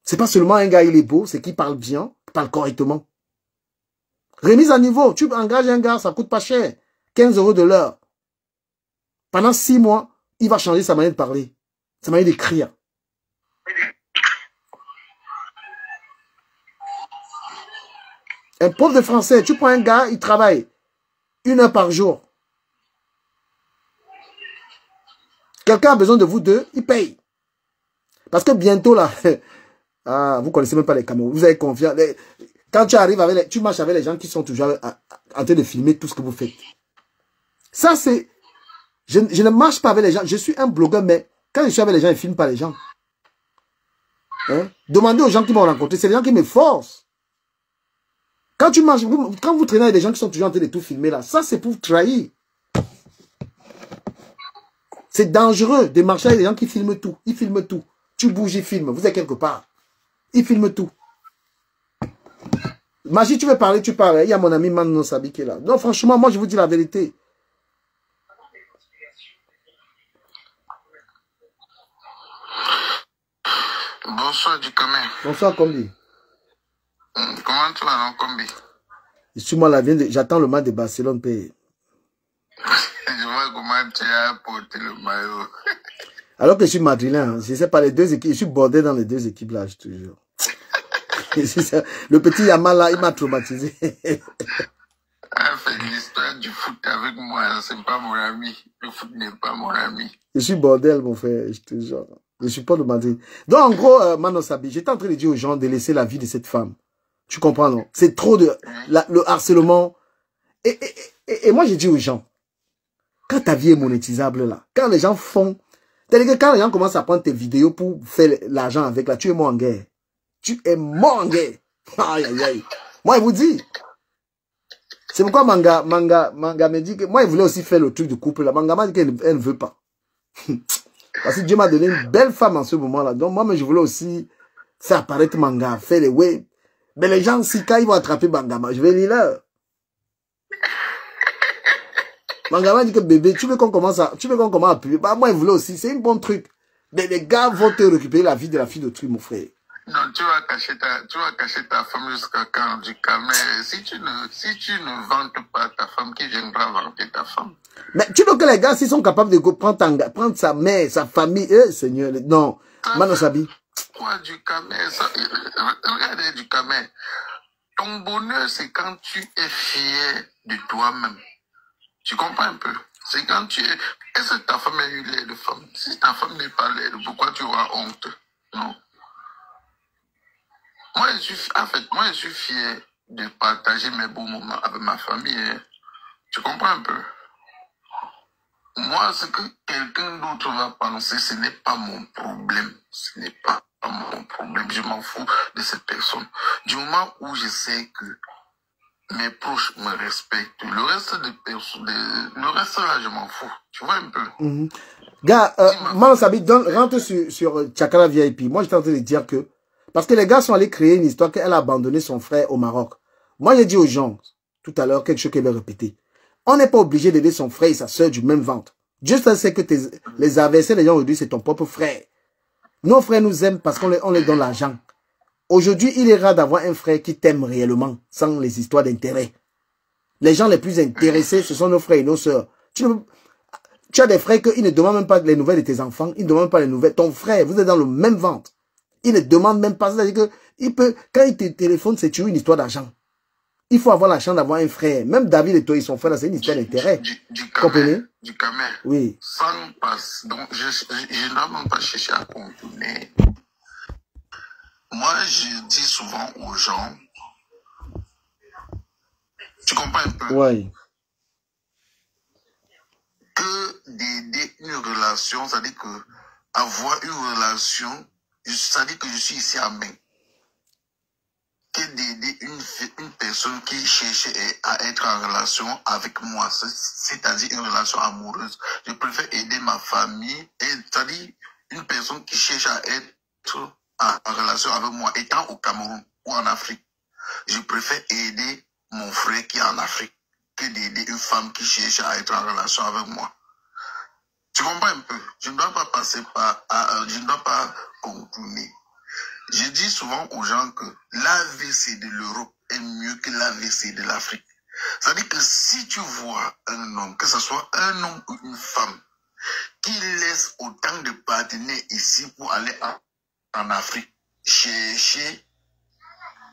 C'est pas seulement un gars, il est beau, c'est qu'il parle bien, qu'il parle correctement. Remise à niveau, tu engages un gars, ça coûte pas cher. 15 € de l'heure. Pendant 6 mois, il va changer sa manière de parler, sa manière d'écrire. Un prof de français, tu prends un gars, il travaille 1 heure par jour. Quelqu'un a besoin de vous deux, il paye. Parce que bientôt là, ah, vous connaissez même pas les Camerounais, vous avez confiance. Quand tu arrives avec tu marches avec les gens qui sont toujours en train de filmer tout ce que vous faites. Ça c'est, je ne marche pas avec les gens, je suis un blogueur, mais quand je suis avec les gens, je ne filme pas les gens. Hein? Demandez aux gens qui m'ont rencontré, c'est les gens qui me forcent. Quand tu marches, quand vous traînez avec des gens qui sont toujours en train de tout filmer là, ça c'est pour trahir. C'est dangereux de marcher avec des gens qui filment tout. Ils filment tout. Tu bouges, ils filment. Vous êtes quelque part. Ils filment tout. Magie, tu veux parler, tu parles. Il y a mon ami Mano Sabi qui est là. Non, franchement, moi je vous dis la vérité. Bonsoir du commun. Bonsoir Kombi. Comment tu vas non Kombi? Je suis moi là, j'attends le match de Barcelone. Je vois comment tu as porté le maillot. Alors que je suis madrilène, je ne sais pas les 2 équipes, je suis bordé dans les 2 équipes là, je te jure. Le petit Yamal là, il m'a traumatisé. Ah, fait l'histoire du foot avec moi, c'est pas mon ami. Le foot n'est pas mon ami. Je suis bordel, mon frère, je te jure. Je suis pas de Madrid. Donc, en gros, Mano Sabi, j'étais en train de dire aux gens de laisser la vie de cette femme. Tu comprends, non? C'est trop de... le harcèlement. Et moi, j'ai dit aux gens, quand ta vie est monétisable, là, quand les gens font... C'est-à-dire que quand les gens commencent à prendre tes vidéos pour faire l'argent avec, là, tu es mort en guerre. Tu es mort en guerre. Aïe, aïe, aïe. Moi, il vous dit. C'est pourquoi Manga me dit que... Moi, il voulait aussi faire le truc de couple, là. Manga m'a dit qu'elle ne veut pas. Parce que Dieu m'a donné une belle femme en ce moment-là. Donc, moi, je voulais aussi faire apparaître Manga, faire les way. Mais les gens, si quand ils vont attraper Mangama, je vais lire là. Mangama dit que bébé, tu veux qu'on commence à appuyer. Bah, moi, il voulait aussi, c'est un bon truc. Mais les gars vont te récupérer la vie de la fille d'autrui, mon frère. Non, tu vas cacher ta femme jusqu'à quand, du mais si tu ne vantes pas ta femme, qui viendra vanter ta femme? Mais tu veux que les gars, s'ils sont capables de prendre sa mère, sa famille, Seigneur, non, Manosabi. Toi, du regarde du camé. Ton bonheur, c'est quand tu es fier de toi-même. Tu comprends un peu? C'est quand tu es... Est-ce que ta femme a eu l'air de femme? Si ta femme n'est pas laide, pourquoi tu auras honte? Non. Moi, je suis fier de partager mes beaux moments avec ma famille. Hein. Tu comprends un peu? Moi, ce que quelqu'un d'autre va penser, ce n'est pas mon problème. Ce n'est pas mon problème. Je m'en fous de cette personne. Du moment où je sais que mes proches me respectent, le reste là, je m'en fous. Tu vois un peu? Gars, Manosabi, rentre sur Tchakala VIP. Moi, j'étais en train de dire que... Parce que les gars sont allés créer une histoire qu'elle a abandonné son frère au Maroc. Moi, j'ai dit aux gens, tout à l'heure, quelque chose qu'elle va répéter. On n'est pas obligé d'aider son frère et sa soeur du même ventre. Dieu sait que les adversaires des gens aujourd'hui, c'est ton propre frère. Nos frères nous aiment parce qu'on les donne l'argent. Aujourd'hui, il est rare d'avoir un frère qui t'aime réellement, sans les histoires d'intérêt. Les gens les plus intéressés, ce sont nos frères et nos soeurs. Tu as des frères qui ne demandent même pas les nouvelles de tes enfants, ils ne demandent pas les nouvelles. Ton frère, vous êtes dans le même ventre. Il ne demande même pas. C'est-à-dire que quand il te téléphone, c'est toujours une histoire d'argent. Il faut avoir la chance d'avoir un frère. Même David et toi, ils sont frères, c'est une histoire d'intérêt. Comprenez? Du camé. Oui. Sans passe. Donc, je ne dois même pas chercher à contourner. Moi, je dis souvent aux gens, tu comprends un peu? Oui. Que d'aider une relation, c'est-à-dire que avoir une relation, c'est-à-dire que je suis ici à main. Que d'aider une personne qui cherche à être en relation avec moi, c'est-à-dire une relation amoureuse. Je préfère aider ma famille, c'est-à-dire une personne qui cherche à être en relation avec moi, étant au Cameroun ou en Afrique. Je préfère aider mon frère qui est en Afrique que d'aider une femme qui cherche à être en relation avec moi. Tu comprends un peu? Je ne dois pas passer par... je ne dois pas contourner. Je dis souvent aux gens que l'AVC de l'Europe est mieux que l'AVC de l'Afrique. C'est-à-dire que si tu vois un homme, que ce soit un homme ou une femme, qui laisse autant de partenaires ici pour aller en Afrique, chercher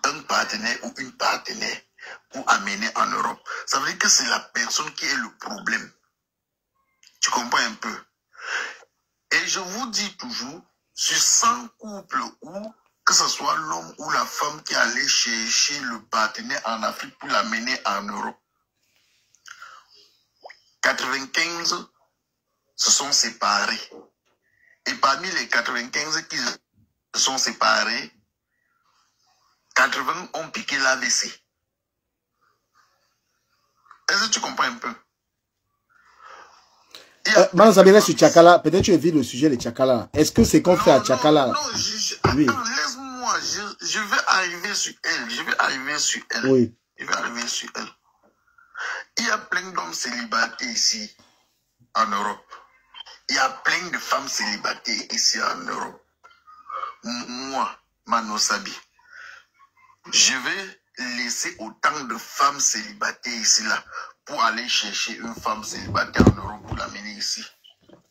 un partenaire ou une partenaire pour amener en Europe, ça veut dire que c'est la personne qui est le problème. Tu comprends un peu? Et je vous dis toujours, sur 100 couples où, que ce soit l'homme ou la femme qui allait chercher le partenaire en Afrique pour l'amener en Europe, 95 se sont séparés. Et parmi les 95 qui se sont séparés, 80 ont piqué l'AVC. Est-ce que tu comprends un peu? Madame Sabina sur Tchakala, peut-être tu évites le sujet de Tchakala. Est-ce que c'est qu'on fait à Tchakala? Non, oui. Attends, laisse-moi, je vais arriver sur elle. Je vais arriver sur elle. Oui. Je vais arriver sur elle. Il y a plein d'hommes célibataires ici, en Europe. Il y a plein de femmes célibataires ici, en Europe. Moi, Manosabi, je vais laisser autant de femmes célibataires ici, là, pour aller chercher une femme célibataire en Europe pour l'amener ici.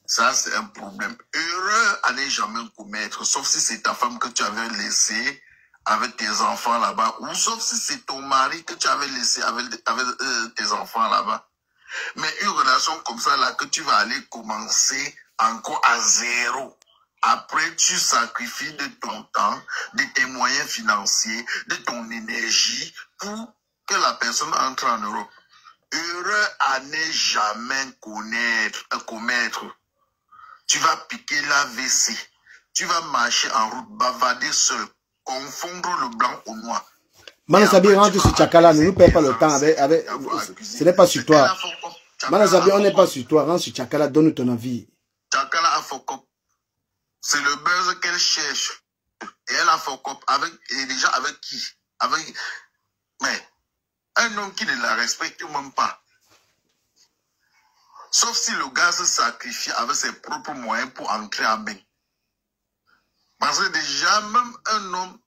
Ça, c'est un problème. Erreur à ne jamais commettre, sauf si c'est ta femme que tu avais laissée avec tes enfants là-bas, ou sauf si c'est ton mari que tu avais laissé avec tes enfants là-bas. Mais une relation comme ça, là, que tu vas aller commencer encore à zéro. Après, tu sacrifies de ton temps, de tes moyens financiers, de ton énergie pour que la personne entre en Europe. Heureux à ne jamais commettre. Tu vas piquer l'AVC. Tu vas marcher en route, bavarder seul, confondre le blanc au noir. Manasabi rentre sur Tchakala, ne nous perds pas le temps avec ce n'est pas sur toi. Manasabi, on n'est pas sur toi, rentre sur Tchakala, donne ton avis. Tchakala a Fokop. C'est le buzz qu'elle cherche. Et elle a Fokop et déjà avec qui? Mais un homme qui ne la respecte même pas. Sauf si le gars se sacrifie avec ses propres moyens pour entrer en bain. Parce que déjà, même un homme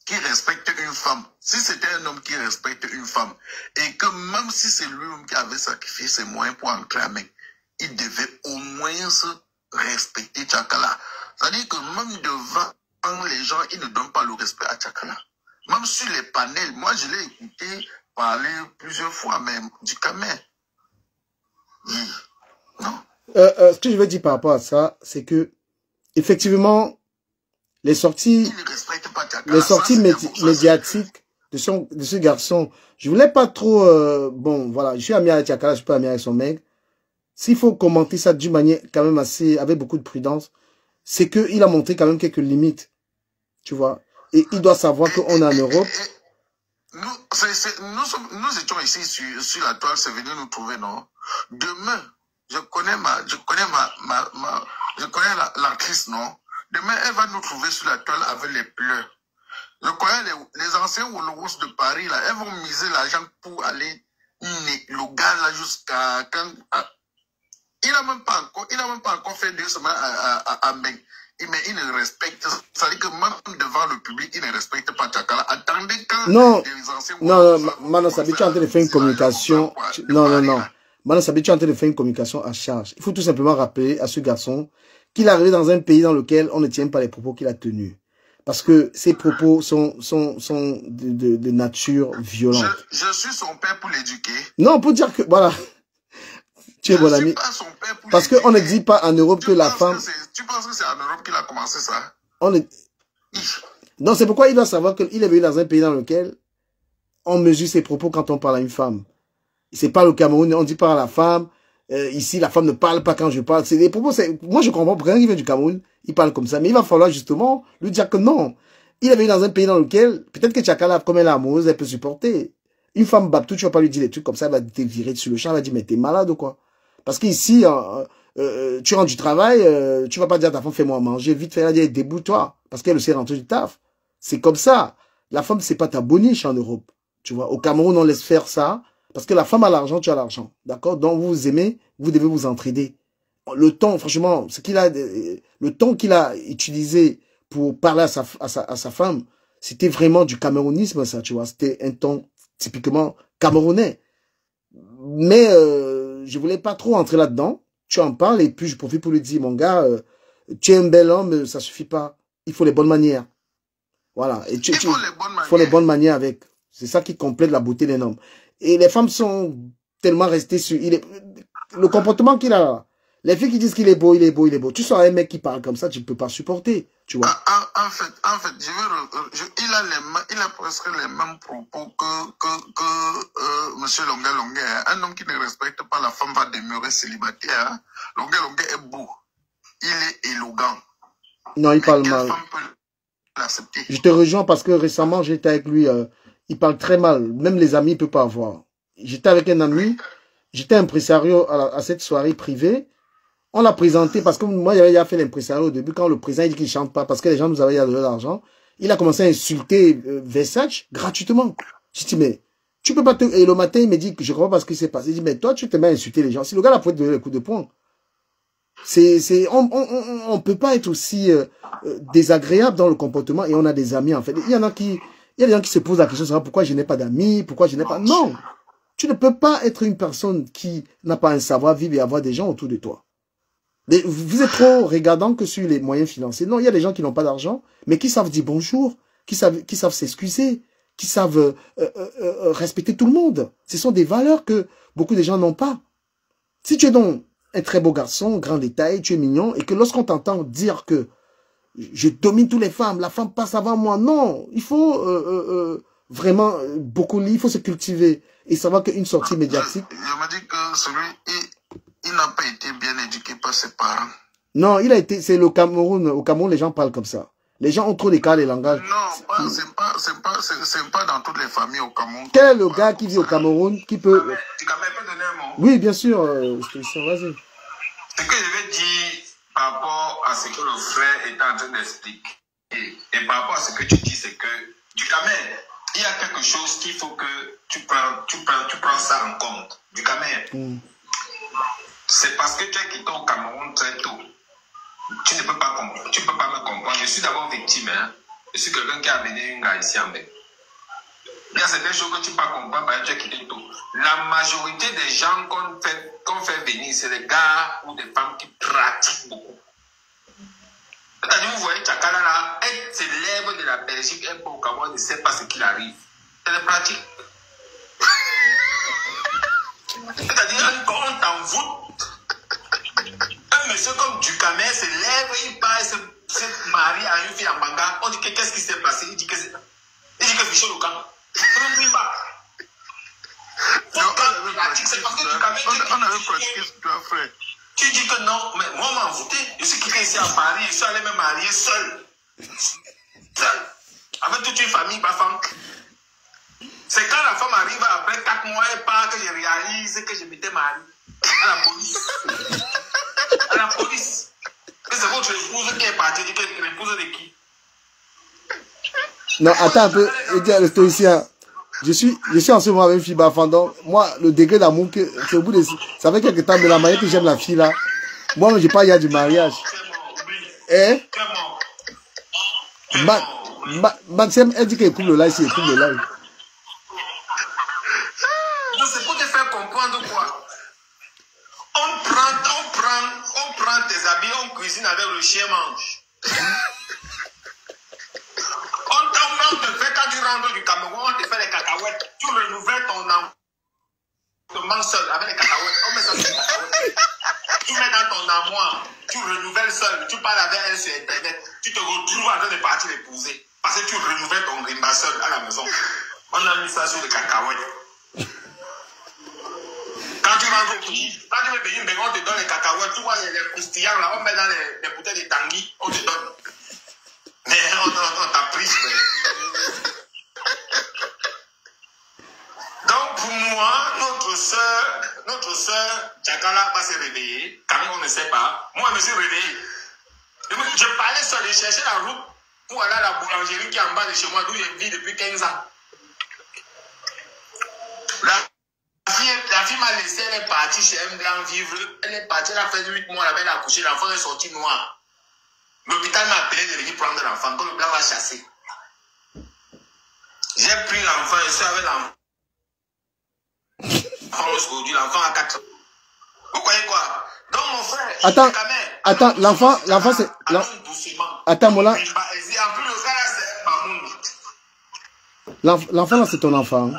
qui respecte une femme, si c'était un homme qui respecte une femme, et que même si c'est lui-même qui avait sacrifié ses moyens pour entrer en bain, il devait au moins se respecter Tchakala. C'est-à-dire que même devant les gens, il ne donne pas le respect à Tchakala. Même sur les panels, moi je l'ai écouté parler plusieurs fois, même du Camer. Non. Ce que je veux dire par rapport à ça, c'est que, effectivement, les sorties médiatiques de ce garçon, je voulais pas trop, bon, voilà, je suis ami avec Tchakala, je suis pas ami avec son mec. S'il faut commenter ça d'une manière quand même assez, avec beaucoup de prudence, c'est qu'il a montré quand même quelques limites, tu vois. Et il doit savoir qu'on est en Europe. Nous étions ici sur la toile, c'est venu nous trouver, non? Demain, je connais l'actrice, non? Demain, elle va nous trouver sur la toile avec les pleurs. Je connais les anciens Wolowos de Paris, là, elles vont miser l'argent pour aller le gars là jusqu'à quand. Il n'a même pas encore fait 2 semaines à Meng. Mais il ne respecte, ça veut dire que même devant le public, il ne respecte pas Tchakala. Attendez quand les anciens... Non, Manasabi, tu es en train de faire une communication... Non. Manasabi, tu es en train de faire une communication à charge. Il faut tout simplement rappeler à ce garçon qu'il est arrivé dans un pays dans lequel on ne tient pas les propos qu'il a tenus. Parce que ses propos sont de nature violente. Je suis son père pour l'éduquer. Non, pour dire que... Voilà. Tu es mon ami. Parce qu'on ne dit pas en Europe que la femme... Tu penses que c'est en Europe qu'il a commencé ça? Non, c'est pourquoi il doit savoir qu'il est venu dans un pays dans lequel on mesure ses propos quand on parle à une femme. C'est pas le Cameroun, on dit pas à la femme. Ici, la femme ne parle pas quand je parle. C'est des propos, moi je comprends, rien qui vient du Cameroun, il parle comme ça. Mais il va falloir justement lui dire que non. Il est venu dans un pays dans lequel, peut-être que Tchakala, comme elle est amoureuse, elle peut supporter. Une femme Babtou, tu vas pas lui dire des trucs comme ça, elle va te virer sur le champ, elle va dire, mais t'es malade ou quoi? Parce qu'ici, tu rentres du travail, tu vas pas dire à ta femme, fais-moi manger, vite fait, elle va dire, débrouille-toi. Parce qu'elle sait rentrer du taf. C'est comme ça. La femme, c'est pas ta boniche en Europe. Tu vois, au Cameroun, on laisse faire ça. Parce que la femme a l'argent, tu as l'argent. D'accord? Donc, vous vous aimez, vous devez vous entraider. Le ton, franchement, le ton qu'il a utilisé pour parler à sa femme, c'était vraiment du camerounisme, ça, tu vois. C'était un ton typiquement camerounais. Mais, je voulais pas trop entrer là-dedans. Tu en parles et puis je profite pour lui dire, mon gars, tu es un bel homme, ça suffit pas. Il faut les bonnes manières. Voilà. Et il faut les bonnes manières avec. C'est ça qui complète la beauté d'un homme. Et les femmes sont tellement restées sur... le comportement qu'il a là. Les filles qui disent qu'il est beau, il est beau, il est beau. Tu sors un mec qui parle comme ça, tu ne peux pas supporter. Tu vois. En fait, il a presque les mêmes propos que M. Longuet. Un homme qui ne respecte pas la femme va demeurer célibataire. Hein. Longuet est beau. Il est élégant. Non, il parle mal. Je te rejoins parce que récemment, j'étais avec lui. Il parle très mal. Même les amis ne peuvent pas avoir. J'étais avec un ami. J'étais impresario à cette soirée privée. On l'a présenté parce que moi, j'avais fait l'impresario au début quand le président dit qu'il ne chante pas parce que les gens nous avaient donné de l'argent. Il a commencé à insulter Versace gratuitement. Je dis, mais tu peux pas te... Et le matin, il me dit que je comprends pas ce qui s'est passé. Il dit, mais toi, tu te mets à insulter les gens. Si le gars là pouvait te donner le coup de poing. On peut pas être aussi désagréable dans le comportement et on a des amis en fait. Il y a des gens qui se posent la question, savoir pourquoi je n'ai pas d'amis, pourquoi je n'ai pas... Non, tu ne peux pas être une personne qui n'a pas un savoir-vivre et avoir des gens autour de toi. Vous êtes trop regardant que sur les moyens financiers. Non, il y a des gens qui n'ont pas d'argent, mais qui savent dire bonjour, qui savent s'excuser, qui savent respecter tout le monde. Ce sont des valeurs que beaucoup de gens n'ont pas. Si tu es donc un très beau garçon, grand détail, tu es mignon, et que lorsqu'on t'entend dire que je domine toutes les femmes, la femme passe avant moi. Non, il faut vraiment beaucoup lire, il faut se cultiver et savoir qu'une sortie médiatique. Il m'a dit que il n'a pas été bien éduqué par ses parents. Non, il a été, c'est le Cameroun. Au Cameroun, les gens parlent comme ça. Les gens ont trop d'écart les langages. Non, c'est pas dans toutes les familles au Cameroun. Quel est le gars qui vit au Cameroun qui peut... Tu peux donner un mot? Oui, bien sûr, Christian, vas-y. Ce que je vais dire par rapport à ce que le frère est en train d'expliquer et par rapport à ce que tu dis, c'est que du Cameroun, il y a quelque chose qu'il faut que tu prends ça en compte. Du Cameroun. C'est parce que tu es quitté au Cameroun très tôt. Tu ne peux pas comprendre. Tu peux pas me comprendre. Je suis d'abord victime. Hein? Je suis quelqu'un qui a amené une gars ici en Belgique. Il y a certaines choses que tu ne peux pas comprendre parce que tu es quitté tôt. La majorité des gens qu'on fait venir, c'est des gars ou des femmes qui pratiquent beaucoup. C'est-à-dire, vous voyez, Tchakala là, elle s'élève de la Belgique, elle peut au Cameroun, ne sait pas ce qu'il arrive. Elle est pratique. C'est-à-dire, quand on t'envoûte, un monsieur comme Ducamel se lève, il part, il se marie à une fille en Banga. On dit qu'est-ce qui s'est passé? Il dit que Fichot le camp. C'est parce que Ducamel. On avait pratiqué ce que tu as fait. Tu dis que non, mais moi, on m'a envoûté. Je suis quitté ici à Paris, je suis allé me marier seul. Seul. Avec toute une famille, ma femme. C'est quand la femme arrive après 4 mois, elle part que je réalise que je m'étais marié. À la police. À la police. Et c'est votre épouse qui est partie, l'épouse de qui? Non, attends un peu, le stoïcien. Je suis en ce moment avec une fille Bafandon. Moi, le degré d'amour, c'est au bout de... Ça fait quelques temps de la manière que j'aime la fille là. Moi, je pas, il y a du mariage. Eh? Maxime, elle dit qu'elle coupe le live, c'est coupe le live. Non, c'est pour te faire comprendre quoi? On prend tes habits, on cuisine avec le chien mange. On te fait, quand tu rentres du Cameroun, on te fait les cacahuètes. Tu renouvelles ton enfant. Tu manges seul avec les cacahuètes. On met ça sur les cacahuètes. Tu mets dans ton armoire. Tu renouvelles seul. Tu parles avec elle sur Internet. Tu te retrouves en train de partir l'épouser. Parce que tu renouvelles ton grimba seul à la maison. On a mis ça sur les cacahuètes. Quand tu rentres au pays, quand tu veux venir, on te donne les cacahuètes. Tu vois les croustillants là, on met dans les bouteilles de Tanguy. On te donne. Mais on t'a pris. Donc pour moi, notre soeur Tchakala va se réveiller. Quand même, on ne sait pas. Moi, je me suis réveillé. Je parlais seul, je cherchais la route pour aller à la boulangerie qui est en bas de chez moi, d'où je vis depuis 15 ans. La fille m'a laissé, elle est partie chez M. Blanc vivre. Elle est partie, elle a fait 8 mois, elle a accouché, l'enfant est sorti noir. L'hôpital m'a appelé de venir prendre l'enfant, quand le blanc l'a chassé. J'ai pris l'enfant, je suis avec l'enfant. Aujourd'hui, l'enfant a 4 ans. Vous voyez quoi? Donc mon frère, attends, l'enfant c'est... Attends, Mola. En plus, le gars là, c'est Mamoun. L'enfant là, c'est ton enfant.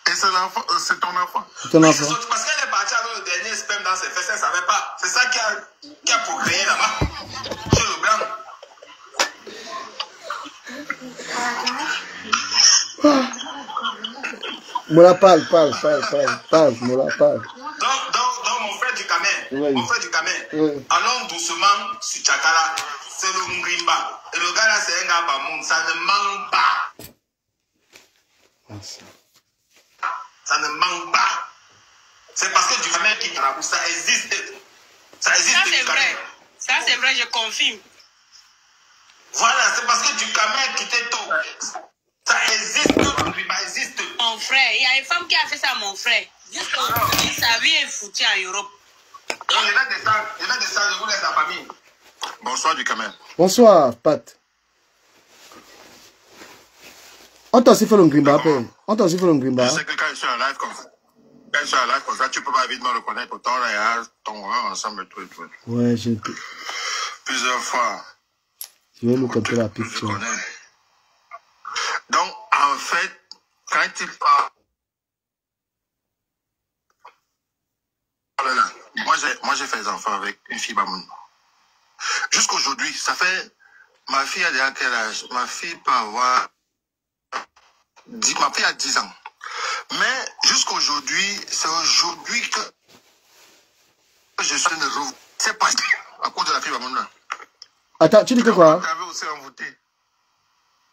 Et c'est ton enfant. C'est ton enfant. Parce qu'elle est partie avec le dernier sperme dans ses fesses, elle ne savait pas. C'est ça qui a procréé là-bas. Chez le blanc. Mola, parle, Mola, parle. Donc mon frère du Cameroun, Oui. mon frère du Cameroun, Oui. allons doucement sur Tchakala. C'est le Ngrimba. Et le gars là, c'est un gars Bamoun. Ça ne manque pas. Ça ne manque pas. C'est parce que du Cameroun qui travaille, ça existe. Ça existe. Ça c'est vrai. Ça c'est vrai, je confirme. Voilà, c'est parce que du Cameroun qui était tôt. Ça existe, le Ngrimba existe. Mon frère, il y a une femme qui a fait ça à mon frère. Jusqu'à sa vie est foutue en Europe. Donc je vais descendre, je vous laisse la famille. Bonsoir du Cameroun. Bonsoir, Pat. On t'a aussi fait le Ngrimba, après. On t'a aussi fait le Ngrimba. Je sais que quand je suis en live comme ça, tu peux pas vite me reconnaître. Autant là, ton ensemble, tout et tout. Ouais, j'ai... Plusieurs fois. Je vais nous compter la Je picture. connais. Donc, en fait, quand tu parles... Moi, j'ai fait des enfants avec une fille Bamoun. Jusqu'aujourd'hui, ça fait... Ma fille a déjà quel âge? Ma fille peut avoir... Ma fille a 10 ans. Mais jusqu'aujourd'hui, c'est aujourd'hui que je suis ne revois. C'est pas à cause de la fille Bamouna. Attends, tu dis que quoi? Tu avais aussi envoûté.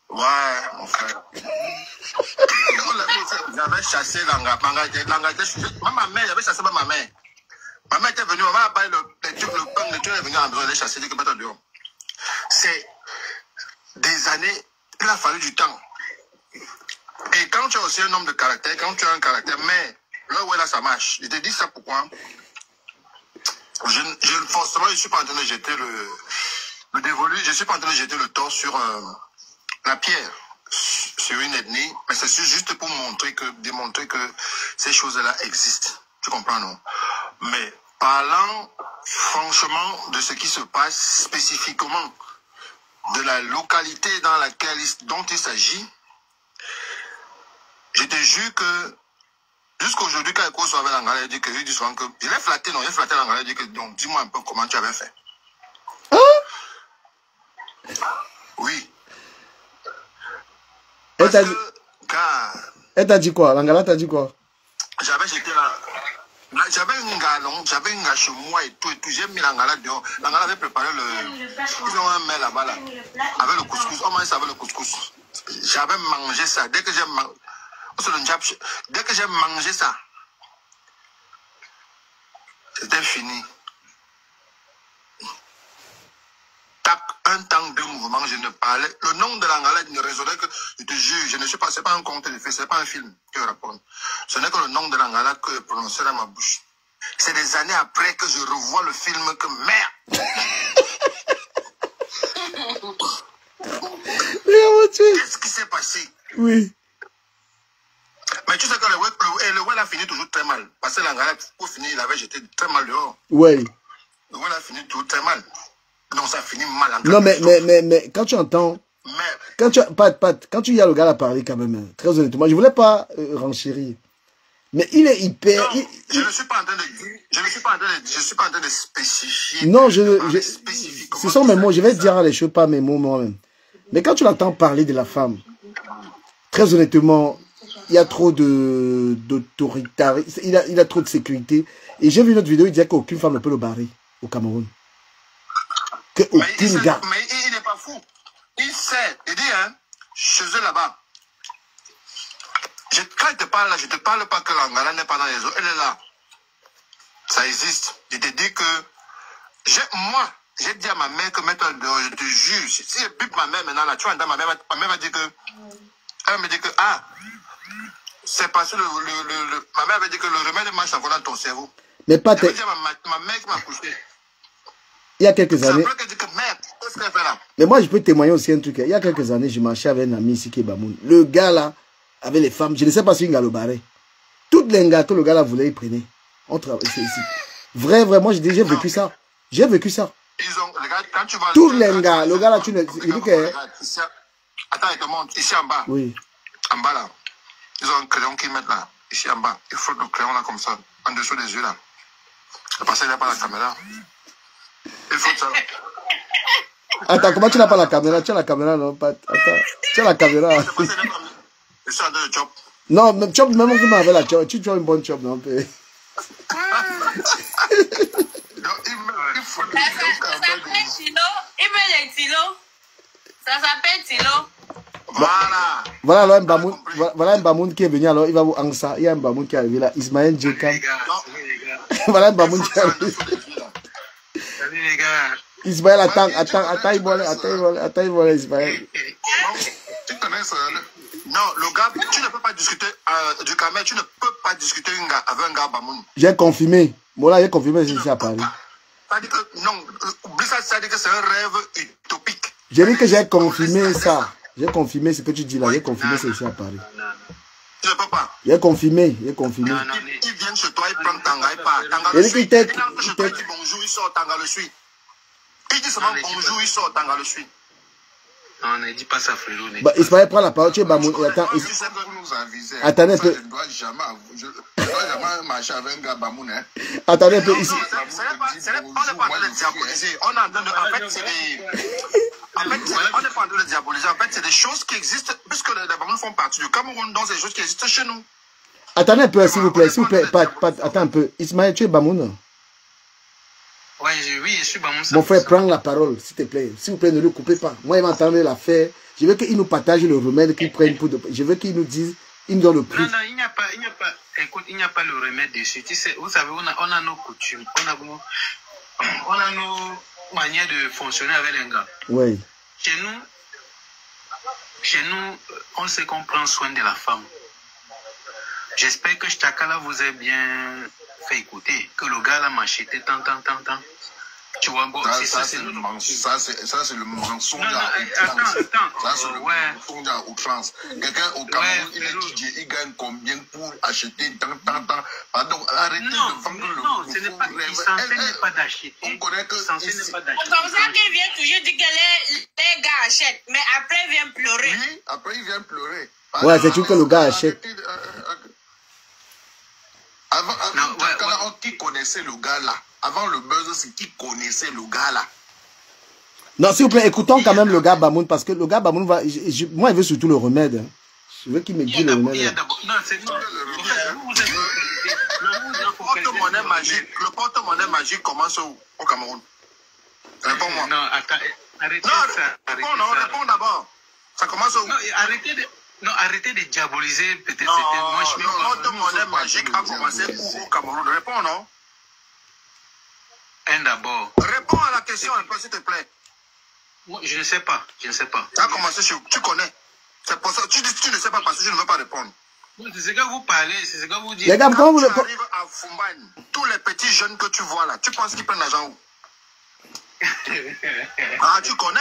Ouais, mon frère. J'avais chassé Langa. Ma mère, j'avais chassé ma mère. Ma mère était venue, ma mère a parlé le truc est venu en besoin de chasser des combattants dehors. C'est des années, il a fallu du temps. Et quand tu as aussi un homme de caractère, quand tu as un caractère, mais là où là ça marche. Je te dis ça pourquoi? Forcément, je ne suis pas en train de jeter le dévolu, je ne suis pas en train de jeter le tort sur la pierre, sur une ethnie, mais c'est juste pour démontrer que ces choses-là existent. Tu comprends, non? Mais parlant franchement de ce qui se passe spécifiquement de la localité dont il s'agit, je te jure que jusqu'aujourd'hui, quand il soit avec l'Angala, il dit que, il dit souvent que, il est flatté, non, il est flatté l'Angala, il dit que, donc, dis-moi un peu comment tu avais fait. Hein? Oui. Elle t'a dit quoi? L'Angala t'a dit quoi? J'étais là. J'avais une gars chez moi et tout, j'ai mis l'Angala dehors. L'Angala avait préparé ils ont un mail là-bas, là, avec le couscous. On mange ça avec le couscous. J'avais mangé ça. Dès que j'ai mangé ça, c'était fini. Tac, un temps de mouvement, je ne parlais. Le nom de l'Angala ne résonnait que, je te jure, je ne suis pas, c'est pas un conte de fait, c'est pas un film que je raconte. Ce n'est que le nom de l'Angala que je prononçais dans ma bouche. C'est des années après que je revois le film que merde. Qu'est-ce qui s'est passé? Oui. Mais tu sais que le Well a fini toujours très mal. Parce que l'Angala, pour finir, il avait jeté très mal dehors. Oui. Le Well a fini toujours très mal. Donc ça finit mal. Non, mais quand tu entends... Quand tu y as le gars à parler quand même, hein, très honnêtement, je voulais pas renchérir. Mais il est hyper... Non, je ne suis pas en train de dire... Je ne suis pas en train de spécifier. Non, ce sont mes mots. Je vais dire les choses, pas mes mots moi-même. Mais quand tu l'entends parler de la femme, très honnêtement, il y a trop d'autoritarisme, il a trop de sécurité. Et j'ai vu une autre vidéo, il disait qu'aucune femme ne peut le barrer au Cameroun. Qu'aucune gars. Mais il n'est pas fou. Il sait. Il dit, hein, chez eux là-bas. Quand je te parle là, je ne te parle pas que l'Angala n'est pas dans les eaux. Elle est là. Ça existe. Je te dis que... Moi, j'ai dit à ma mère que maintenant, je te jure, si je bute ma mère maintenant, là, tu vois, ma mère va dire que... Elle me dit que, ah, c'est parce que ma mère avait dit que le remède marche en volant ton cerveau. Mais pas tes... ma mère qui m'a couché. Il y a quelques années... Que merde, mais moi, je peux témoigner aussi un truc. Il y a quelques années, je marchais avec un ami ici qui est Bamoun. Le gars là, avec les femmes, je ne sais pas si un gars le barrait. Toutes les gars que le gars là voulait, il prenait. On travaille ici. Vrai, moi j'ai vécu ça. J'ai vécu ça. Tous les gars, le gars là, tu ne... Il dit que... Attends, il te montre. Ici en bas. Oui. En bas là. Ils ont un crayon qu'ils mettent là. Ici en bas. Il faut le crayon là comme ça. En dessous des yeux là. Parce qu'il n'y a pas la caméra. Il faut ça là. Attends, comment tu n'as pas la caméra? Tu as la caméra, non? Attends. Tu as la caméra. Je suis en train de chop. Non, même chop, même si tu m'avais la chop, tu as une bonne chop, non? Il faut le Ça s'appelle Tilo. Voilà. Voilà un Bamoun qui est venu alors, il va vous Angsa. Il y a un Bamoun qui est arrivé là, Ismaël Djeka. Voilà un Bamoun qui est arrivé. Salut les gars. Ismaël, attends, il vole, Ismaël. Tu connais ça? Non, le gars, tu ne peux pas discuter du Cameroun, tu ne peux pas discuter avec un gars Bamoun. J'ai confirmé. Bon là, j'ai confirmé, c'est ici à Paris. Non, ça dit que c'est un rêve utopique. J'ai dit que j'ai confirmé ça. J'ai confirmé ce que tu dis là. J'ai confirmé c'est ici à Paris. Tu ne peux pas. J'ai confirmé. Ils viennent chez toi, ils prennent Tanga, ils partent. Tanga le le suit. suit. Il entre chez toi, il dit bonjour, il sort, Tanga le suit. Il dit seulement bonjour, il sort, Tanga le suit. Non, ne dis pas ça, frérot. Bah, Ismaël prend la parole, tu es Bamoun. Attends, attendez un peu. Je ne dois jamais marcher avec un gars Bamoun. Hein. Attendez un peu ici. On n'est pas en train de diaboliser. On est en train de. En fait, c'est des. En fait, on n'est pas en train de diaboliser. En fait, c'est des choses qui existent, puisque les Bamouns font partie du Cameroun, donc c'est des choses qui existent chez nous. Attendez un peu, s'il vous plaît. S'il vous plaît, attends un peu. Ismaël, tu es Bamoun? Oui, je suis Bamoun. Mon frère, prends la parole, s'il te plaît. S'il vous plaît, ne le coupez pas. Moi, il va entendre l'affaire. Je veux qu'il nous partage le remède qu'il prenne pour... Je veux qu'il nous dise, il nous donne le prix. Non, il n'y a pas, écoute, il n'y a pas le remède dessus. Tu sais, vous savez, on a nos coutumes, on a nos manières de fonctionner avec les gars. Oui. Chez nous, on sait qu'on prend soin de la femme. J'espère que Chakala vous a bien fait écouter, que le gars l'a macheté tant. Tu vois, bon, ça c'est le mensonge à outrance. Ça c'est le mensonge à outrance. Quelqu'un au Cameroun, il est étudié, il gagne combien pour acheter tant. Pardon, arrêtez de vendre le non, ce n'est pas, il n'est pas d'acheter. On connaît que c'est comme ça qu'il vient toujours dire que les gars achètent, mais après il vient pleurer. Oui, après il vient pleurer. Ouais, c'est tout que le gars achète. Avant, qui connaissait le gars là? Avant le buzz, c'est qui connaissait le gars là? Non, s'il vous plaît, écoutons quand même le gars Bamoun, parce que le gars Bamoun va... moi, il veut surtout le remède. Je veux qu'il me dise le remède. Non, c'est non. Le porte-monnaie magique commence au Cameroun. Réponds-moi. Non, attends, arrêtez ça. Réponds d'abord. Ça commence au... Non, arrêtez de diaboliser peut-être. Le porte-monnaie magique a commencé au Cameroun. Réponds, non? D'abord. Réponds à la question un peu, s'il te plaît. Moi, je ne sais pas. Ça a commencé chez vous. Tu connais. C'est pour ça. Tu dis que tu ne sais pas parce que je ne veux pas répondre. C'est ce que vous parlez, c'est ce que vous dites. Les gars, quand tu arrives à Fumban, tous les petits jeunes que tu vois là, tu penses qu'ils prennent l'argent où? Ah, tu connais?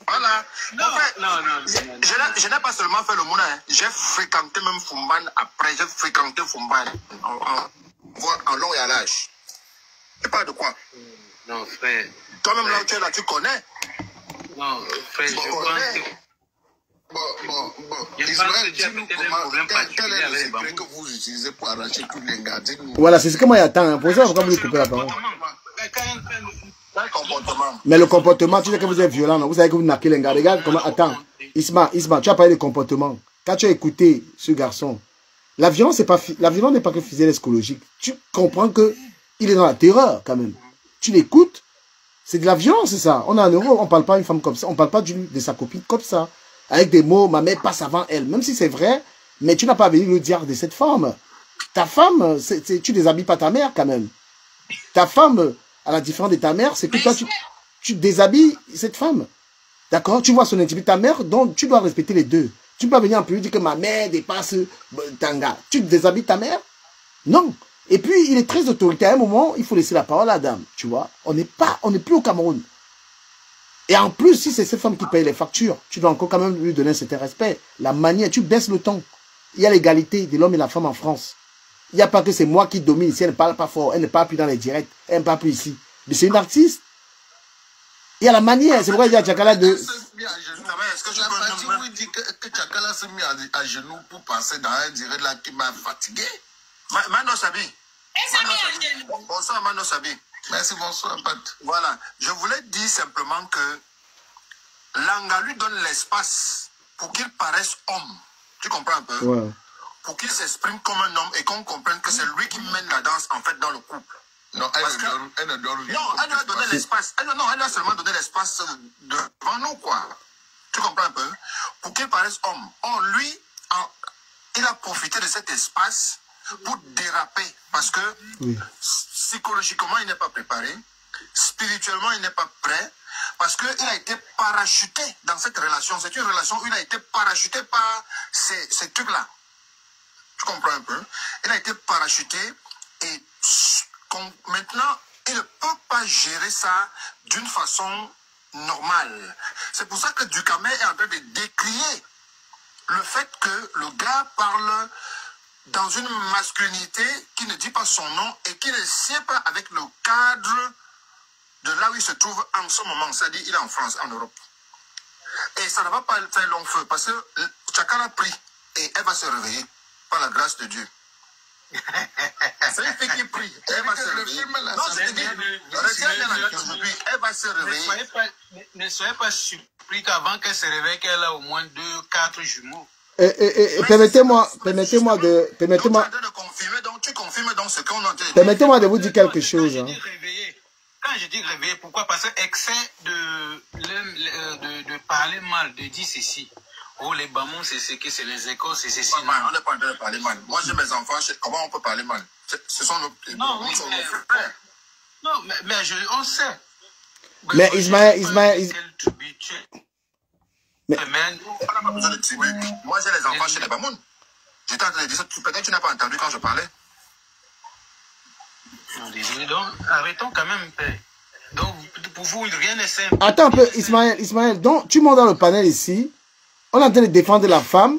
Voilà. Non, en fait, non. Je n'ai pas seulement fait le mouna, hein. J'ai fréquenté même Fumban après. J'ai fréquenté Fumban en long et à large. Tu parles de quoi? Non, frère. Toi-même là où tu es là, tu connais? Non, frère, je pense que... Bon. Ismaël, dis-nous quel est le secret que vous utilisez pour arracher tous les gars? Voilà, c'est ce que moi j'attends. Hein. Pour ça, pourquoi vous lui coupez la parole? Mais le comportement, tu sais que vous êtes violent, non? Vous savez que vous naquez les gars. Regarde comment... Attends, Isma, tu as parlé de comportement. Quand tu as écouté ce garçon, la violence n'est pas que physique, psychologique. Tu comprends que il est dans la terreur, quand même. Tu l'écoutes, c'est de la violence, c'est ça. On est en Europe, on ne parle pas d'une femme comme ça. On ne parle pas de sa copine comme ça. Avec des mots, ma mère passe avant elle. Même si c'est vrai, mais tu n'as pas venu le dire de cette forme. Ta femme, tu déshabilles pas ta mère, quand même. Ta femme, à la différence de ta mère, c'est que toi, tu déshabilles cette femme. D'accord? Tu vois son intimité. Ta mère, donc, tu dois respecter les deux. Tu ne peux pas venir en plus dire que ma mère dépasse Tanga. Tu déshabilles ta mère? Non. Et puis, il est très autoritaire. À un moment, il faut laisser la parole à la dame. Tu vois? On n'est plus au Cameroun. Et en plus, si c'est cette femme qui paye les factures, tu dois encore quand même lui donner un certain respect. La manière, tu baisses le ton. Il y a l'égalité de l'homme et la femme en France. Il n'y a pas que c'est moi qui domine ici. Elle ne parle pas fort. Elle ne parle plus dans les directs. Elle ne parle plus ici. Mais c'est une artiste. Il y a la manière. C'est pourquoi il y a Chakala de... Est-ce que tu peux dire que Chakala s'est mis à genoux pour passer dans un direct là qui m'a fatigué? Mano Sabi. Bonsoir Mano Sabi. Merci, bonsoir Pat. Voilà. Je voulais dire simplement que Langa lui donne l'espace pour qu'il paraisse homme. Tu comprends un peu? Ouais. Pour qu'il s'exprime comme un homme et qu'on comprenne que c'est lui qui mène la danse en fait dans le couple. Non, elle ne donne rien. Non, elle lui a donné l'espace. Elle lui a seulement donné l'espace devant nous, quoi. Tu comprends un peu? Pour qu'il paraisse homme. Or, lui, il a profité de cet espace pour déraper. Parce que psychologiquement, il n'est pas préparé. Spirituellement, il n'est pas prêt. Parce qu'il a été parachuté dans cette relation. C'est une relation où il a été parachuté par ces trucs-là. Tu comprends un peu? Il a été parachuté et maintenant, il ne peut pas gérer ça d'une façon normale. C'est pour ça que Ducamel est en train de décrier le fait que le gars parle dans une masculinité qui ne dit pas son nom et qui ne sied pas avec le cadre de là où il se trouve en ce moment. C'est-à-dire, il est en France, en Europe. Et ça ne va pas faire long feu parce que Tchakal a pris et elle va se réveiller par la grâce de Dieu. C'est une fille qui prie. Elle va se réveiller. Non, je te dis, elle va se réveiller. Ne soyez pas surpris qu'avant qu'elle se réveille, qu'elle a au moins 2, 4 jumeaux. Permettez-moi de vous dire quelque chose. Hein. Quand je dis réveiller, pourquoi? Parce que excès de parler mal, de dire ceci. Oh, les bamons, c'est ce que c'est les écoles, c'est ceci. On n'est pas en train de parler mal. Moi, j'ai mes enfants, comment on peut parler mal? Ce sont nos frères. Non, mais on sait. Mais Ismaël... Mais on n'a pas besoin de tribu. Moi, j'ai les enfants chez les Bamoun. J'étais en train de dire ça. Peut-être que tu n'as pas entendu quand je parlais. Non, désolé. Donc, arrêtons quand même, père. Donc, pour vous, rien n'est simple. Attends un peu, Ismaël. Donc, tu montes dans le panel ici. On est en train de défendre la femme.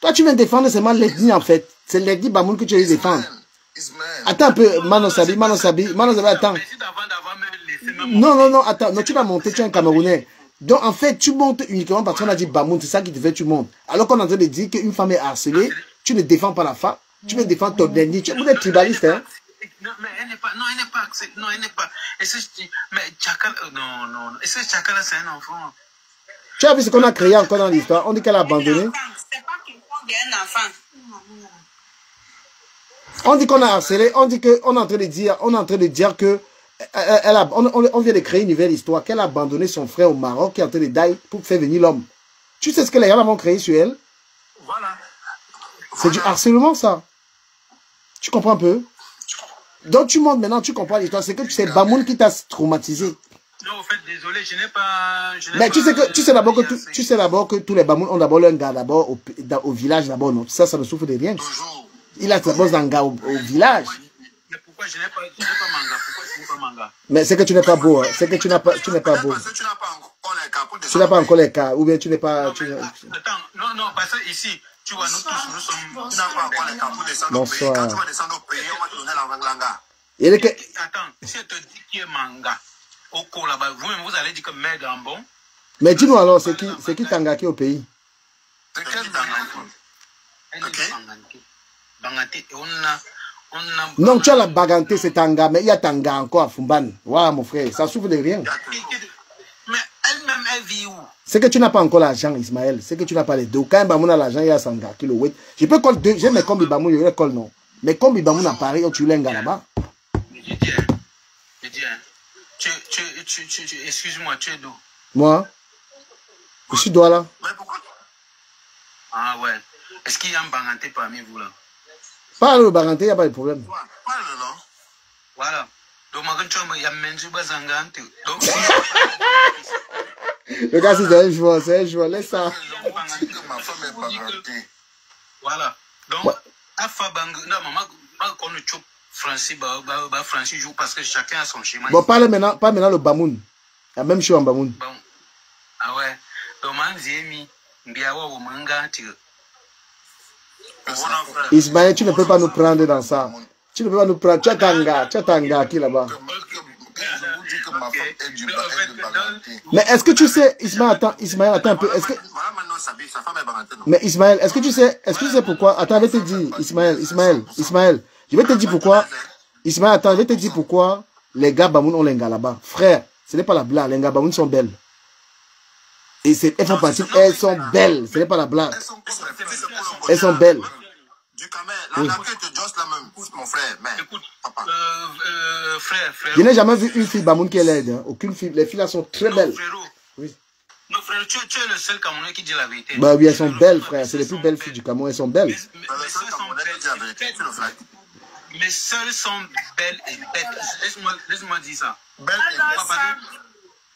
Toi, tu viens défendre seulement l'ethnie, en fait. C'est l'ethnie Bamoun que tu veux défendre. Attends un peu, Manosabi, attends. Non, attends. Non, tu vas monter, tu es un Camerounais. Donc, en fait, tu montes uniquement parce qu'on a dit Bamoun, c'est ça qui te fait, tu montes. Alors qu'on est en train de dire qu'une femme est harcelée, tu ne défends pas la femme, tu veux défendre ton ethnie. Vous êtes tribaliste, hein? Non, mais elle n'est pas. Et ça, je dis, mais Tchakal, non. Et ça, Tchakal, c'est un enfant. Tu as vu ce qu'on a créé encore dans l'histoire? On dit qu'elle a abandonné. C'est pas qu'il prend d'un enfant. On dit qu'on a harcelé, on est en train de dire que on vient de créer une nouvelle histoire, qu'elle a abandonné son frère au Maroc qui est en train de die pour faire venir l'homme. Tu sais ce que les gens ont créé sur elle? Voilà. C'est du harcèlement, ça. Tu comprends un peu? Donc tu montes maintenant, tu comprends l'histoire. C'est que c'est Bamoun qui t'a traumatisé. Non, en fait, désolé, je n'ai pas... Mais tu sais d'abord que tous les Bamoun ont d'abord leur gars d'abord au village d'abord, non? Ça ne souffre de rien. Il a d'abord un gars au village. Mais pourquoi je n'ai pas manga? Pourquoi je n'ai pas manga? Mais c'est que tu n'es pas beau, hein. C'est que tu n'es pas beau. Tu n'as pas encore les cas, ou bien tu n'es pas... Attends, non, parce que ici, tu vois, nous tous, nous sommes... Tu n'as pas encore les cas pour descendre au pays. Bonsoir. Quand tu vas descendre au pays, on va te donner la langa. Attends, si je te dis qui est manga, au cours là-bas, vous-même, vous allez dire que merde en bon. Mais dis-nous alors, c'est qui Tangaki au pays? C'est quel Tangaki? Bangati, on a... Non, tu as la Baganté, c'est Tanga, mais il y a Tanga encore à Fumban. Voilà, mon frère, ça souffre de rien. Mais elle-même, elle vit où? C'est que tu n'as pas encore l'argent, Ismaël. C'est que tu n'as pas les deux. Quand Bamoun a l'argent, il y a Sanga, kilowatts. Je peux coller deux, j'ai mes combis Bamoun, je vais coller non. Mais combis Bamoun à Paris, tu l'as un gars là-bas. Je dis, excuse-moi, tu es d'où? Moi, je suis Douala. Mais pourquoi? Ah ouais. Est-ce qu'il y a un Banganté parmi vous là? Parle le Baganté, il n'y a pas de problème. Parle, non? Voilà. Donc, il y a Menzuba Zangante. Donc, le gars, c'est un joueur, laisse ça. Voilà. Donc, Afabang, non, maman, quand on chope Francis, Francis joue parce que chacun a son schéma. Bon, parle maintenant le Bamoun. La même chose en Bamoun. Bon. Ah ouais. Donc, Manziemi, Biawa ou Manga, Ismaël, tu ne peux pas nous prendre dans ça. Tu ne peux pas nous prendre. Tu as Tanga qui là-bas. Mais est-ce que tu sais, Ismaël, attends un peu. Mais Ismaël, est-ce que tu sais pourquoi? Attends, je vais te dire, Ismaël, je vais te dire pourquoi. Ismaël, attends, je vais te dire pourquoi les gars Bamoun ont les gars là-bas. Frère, ce n'est pas la blague, les gars Bamoun sont belles. Et elles font partie, elles sont belles, ce n'est pas la blague. Elles sont belles. Du Camer, la nature te josse la même, mon frère. Mais, écoute, papa. Frère. Je n'ai jamais vu une fille Bamoun qui est laide. Hein. Aucune fille. Les filles là sont très belles. Frérot. Oui. Non, frère, tu es le seul Camerounais qui dit la vérité. Bah oui, elles sont belles, frère. C'est les plus belles filles du Cameroun. Elles sont belles. Mes sœurs sont belles et bêtes. Laisse-moi dire ça. Belle et Alors ça,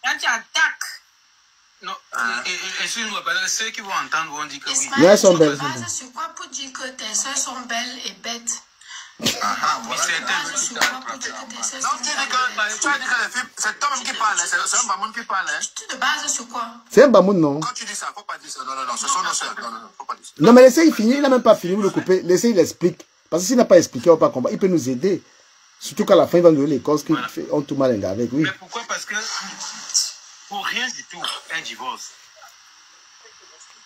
quand tu attaques. Non, excuse-moi, ceux qui vont entendre vont dire que oui. Mais elles sont belles. Tu te bases sur quoi pour dire que tes soeurs sont belles et bêtes? Oui, Tu te bases sur quoi pour dire que tes soeurs donc, sont tu belles dis que les filles, c'est toi-même qui parle, c'est un Bamoun qui parle. Hein. Tu te bases sur quoi? C'est un Bamoun, non? Quand tu dis ça, faut pas dire ça. Non, ce sont nos soeurs. Non, faut pas dire ça. Non, mais laissez, il finit. Il n'a même pas fini. Vous le coupez. Laissez, il explique. Parce que s'il n'a pas expliqué, on va pas combattre. Il peut nous aider. Surtout qu'à la fin, il va nous donner les causes qui ont tout mal avec. Oui. Mais pourquoi? Parce que pour rien du tout, un divorce.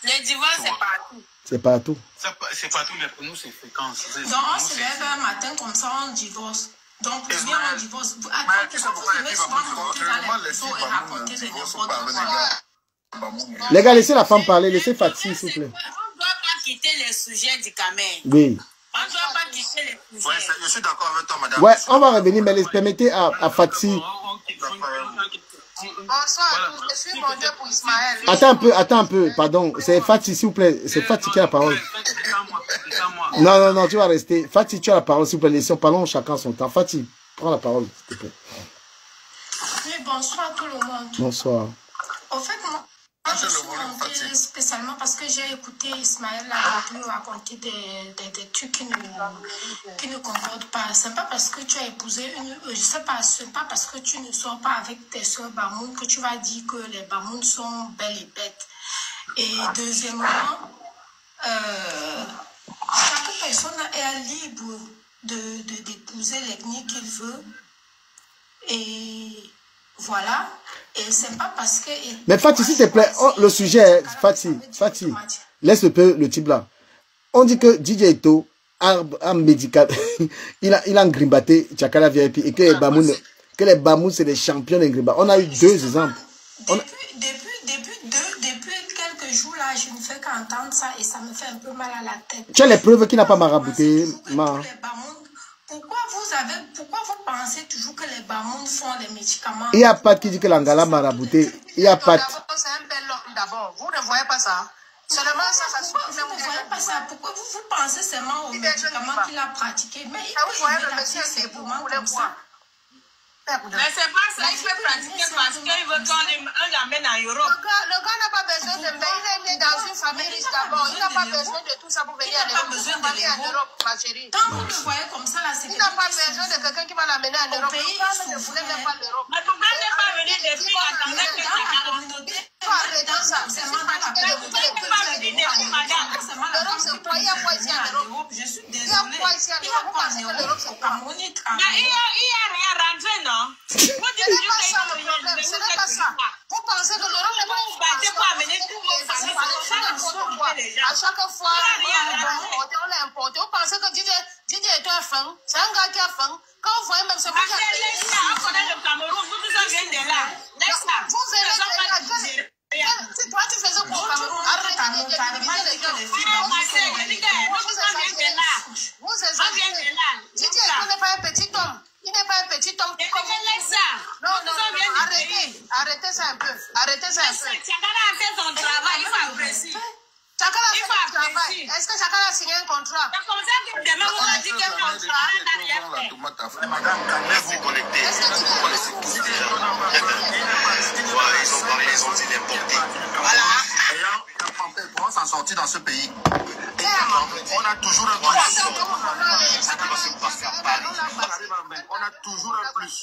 Les divorces, c'est partout. C'est partout. C'est partout, mais pour nous, c'est fréquent. Donc, on se lève un matin comme ça, on divorce. Donc, plus bien on divorce. Attends, pourquoi vous devez souvent monter dans les photos et raconter des n'importe quoi? Les gars, laissez la femme parler. Laissez Fatih, s'il vous plaît. On ne doit pas quitter les sujets du Cameroun. Oui. On ne doit pas quitter les sujets. Ouais, je suis d'accord avec toi, madame. Ouais, on va revenir, mais permettez à Fatih. Bonsoir, je suis mon Dieu pour Ismaël. Attends un peu, pardon. C'est Fatih, s'il vous plaît. C'est Fatih qui a la parole. Non, tu vas rester. Fatih, tu as la parole, s'il vous plaît. Laissons, parlons chacun son temps. Fatih, prends la parole, s'il te plaît. Oui, bonsoir tout le monde. Bonsoir. Au fait, moi, je suis montée spécialement parce que j'ai écouté Ismaël raconter des trucs qui ne concordent pas. C'est pas parce que tu as épousé je sais pas, c'est pas parce que tu ne sors pas avec tes soeurs Bamoun que tu vas dire que les Bamoun sont belles et bêtes. Et deuxièmement, chaque personne est libre d'épouser l'ethnie qu'il veut. Et voilà. Et c'est pas parce que... Mais Fatih, s'il te plaît, le sujet, Fatih, laisse un peu le type là. On dit que DJ Eto, un médical, il a engrimbaté Tchakala VIP et que les Bamoun, c'est les champions d'engrimbat. On a eu 2 exemples. Depuis quelques jours là, je ne fais qu'entendre ça et ça me fait un peu mal à la tête. Tu as les preuves qu'il n'a pas marabouté, Pourquoi vous pensez toujours que les Bamoun font les médicaments? Il n'y a pas qui dit que l'Angala marabouté. Il n'y a pas. C'est un bel homme d'abord. Vous ne voyez pas ça? Seulement ça vous ne voyez pas ça? Pourquoi vous pensez seulement aux médicaments qu'il a pratiqués? Mais vous voyez le monsieur, c'est pour vous voulez voir. Mais c'est pas ça, il peut pratiquer parce qu'il veut qu'on l'amène en Europe. Le gars n'a pas besoin de venir, il est né dans une famille riche d'abord. Il n'a pas besoin de tout ça pour venir en Europe, ma chérie. Quand vous le voyez comme ça, là, c'est il n'a pas besoin de quelqu'un qui va l'amener en Europe. Il ne voulait même pas l'Europe. Mais pourquoi ne pas venir des filles attendaient que dans la communauté? Il faut arrêter ça. C'est fatigué d'écouter les filles. L'Europe, c'est quoi? Il y a quoi ici en Europe? Je suis Il y a quoi ici en Europe? Vous pensez que l'Europe, c'est quoi? Mais il y a rien rentré, non? Ce n'est pas ça le problème, ce n'est pas ça. Vous pensez que l'Europe n'est pas une à chaque fois, on l'a importé. Vous pensez que Didier est un fin? C'est un gars qui a faim. Quand vous voyez même ce que on connaît le Cameroun, nous tous viennent de là. Vous venez de là. Si toi tu faisais pour le Cameroun, arrêtez de diviser les gens. Vous exagérez. Didier n'est pas un petit homme. Il n'est pas un petit homme. Non, arrêtez ça un peu. Arrêtez ça un peu. Chacun a fait son travail, il faut apprécier. Chacun a fait son travail. Est-ce que chacun a signé un contrat? C'est comme ça que demain, on va dire qu'un contrat n'a rien fait. Madame, calmez-vous, connectez. Ils ont parlé, ils ont dit n'importe quoi. Voilà. Comment s'en sortir dans ce pays? On a toujours un plus. On a toujours un plus.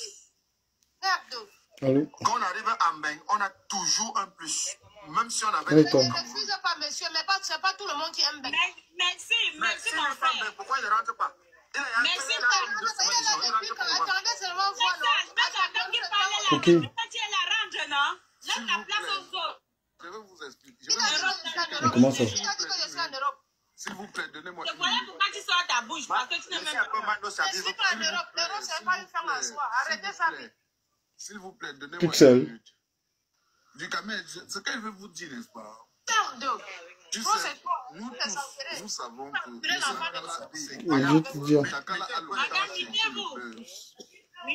Quand on arrive à Ambeng, on a toujours un plus. Même si on avait... Ne refuse pas, monsieur, mais ce n'est pas tout le monde qui aime Ambeng. Merci, mon frère. Pourquoi il ne rentre pas? Merci, attendez seulement voir. Ok. Tu es la rentre, non? Laisse la place aux autres. Je vais vous expliquer. Comment ça? S'il vous plaît, donnez-moi. C'est voilà pourquoi tu sors ta bouche, parce que tu ne Laissez un peu maintenant, ça Je ne suis pas en Europe. L'Europe, ce n'est pas une femme en soi. Arrêtez ça. S'il vous plaît, donnez-moi. Toute seule. Du Cameroun, ce qu'elle veut vous dire, n'est-ce pas? Tu sais, nous tous, nous savons que Je vais te dire.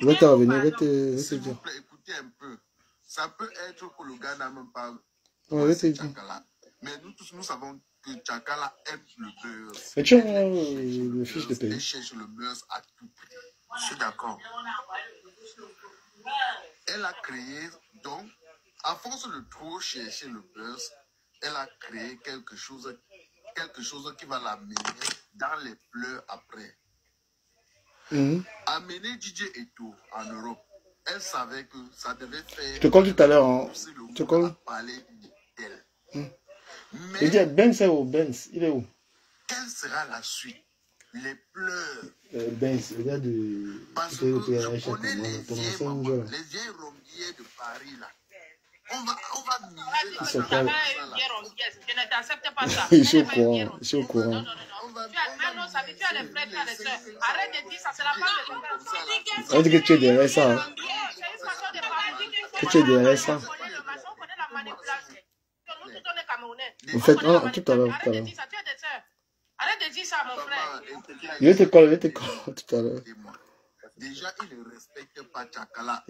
Je vais te revenir, je vais te dire. Écoutez un peu. Ça peut être que le gars n'a même pas... Ouais, je vais te dire. Mais nous tous, nous savons que Tchakala aime le beurre. Mais tu as le fiche de paye. Elle cherche le beurre à tout prix. Je suis d'accord. Elle a créé, donc, à force de trop chercher le beurre, elle a créé quelque chose qui va l'amener dans les pleurs après. Amener DJ Eto en Europe, elle savait que ça devait faire... Je te colle tout à l'heure. Hein. Je te colle. Parler d'elle. Mais... Il dit Ben, c'est où? Ben, il est où? Quelle sera la suite? Les pleurs. Ben, le gars de... Parce que je connais les vieilles rombiers de Paris, là. On va miser la Je ne t'accepte pas ça. Je suis au courant. Je suis au courant. Non. Non, ça veut dire tu as les frères, tu as les soeurs. Arrête de dire ça, c'est la femme de ton frère. On dit que tu es derrière ça. Hein. C'est une façon de parler. Que tu es derrière ça. On connaît la manipulation. Nous, tout on est Camerounais. En fait, tout à l'heure. Arrête de dire ça, tu as des soeurs. Arrête de dire ça, mon frère. Je vais te coller tout à l'heure. Déjà, il ne respecte pas Tchakala.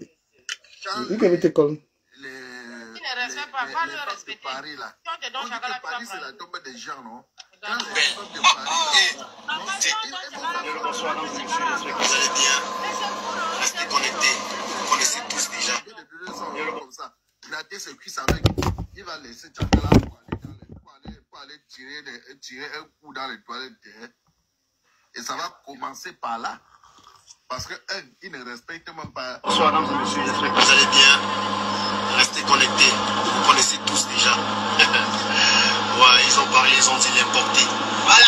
Oui, que je te colle. Il ne respecte pas, va le respecter. Paris, là. Quand tu es dans Chakala, tu vas Paris, c'est la prendre. tombe des gens, non? Quand les hommes de Paris, Bonsoir, vous allez bien? Restez connectés. Vous connaissez tous déjà. comme ça, gratter ses cuisses avec, il va laisser Tchakala pour aller tirer un coup dans les toilettes. Et ça va commencer par là. Parce que il ne respecte même pas. Bonsoir, mesdames et messieurs, j'espère que vous allez bien. Restez connectés. Vous connaissez tous déjà. Ouais, ils ont parlé, ils ont dit l'importé. Voilà.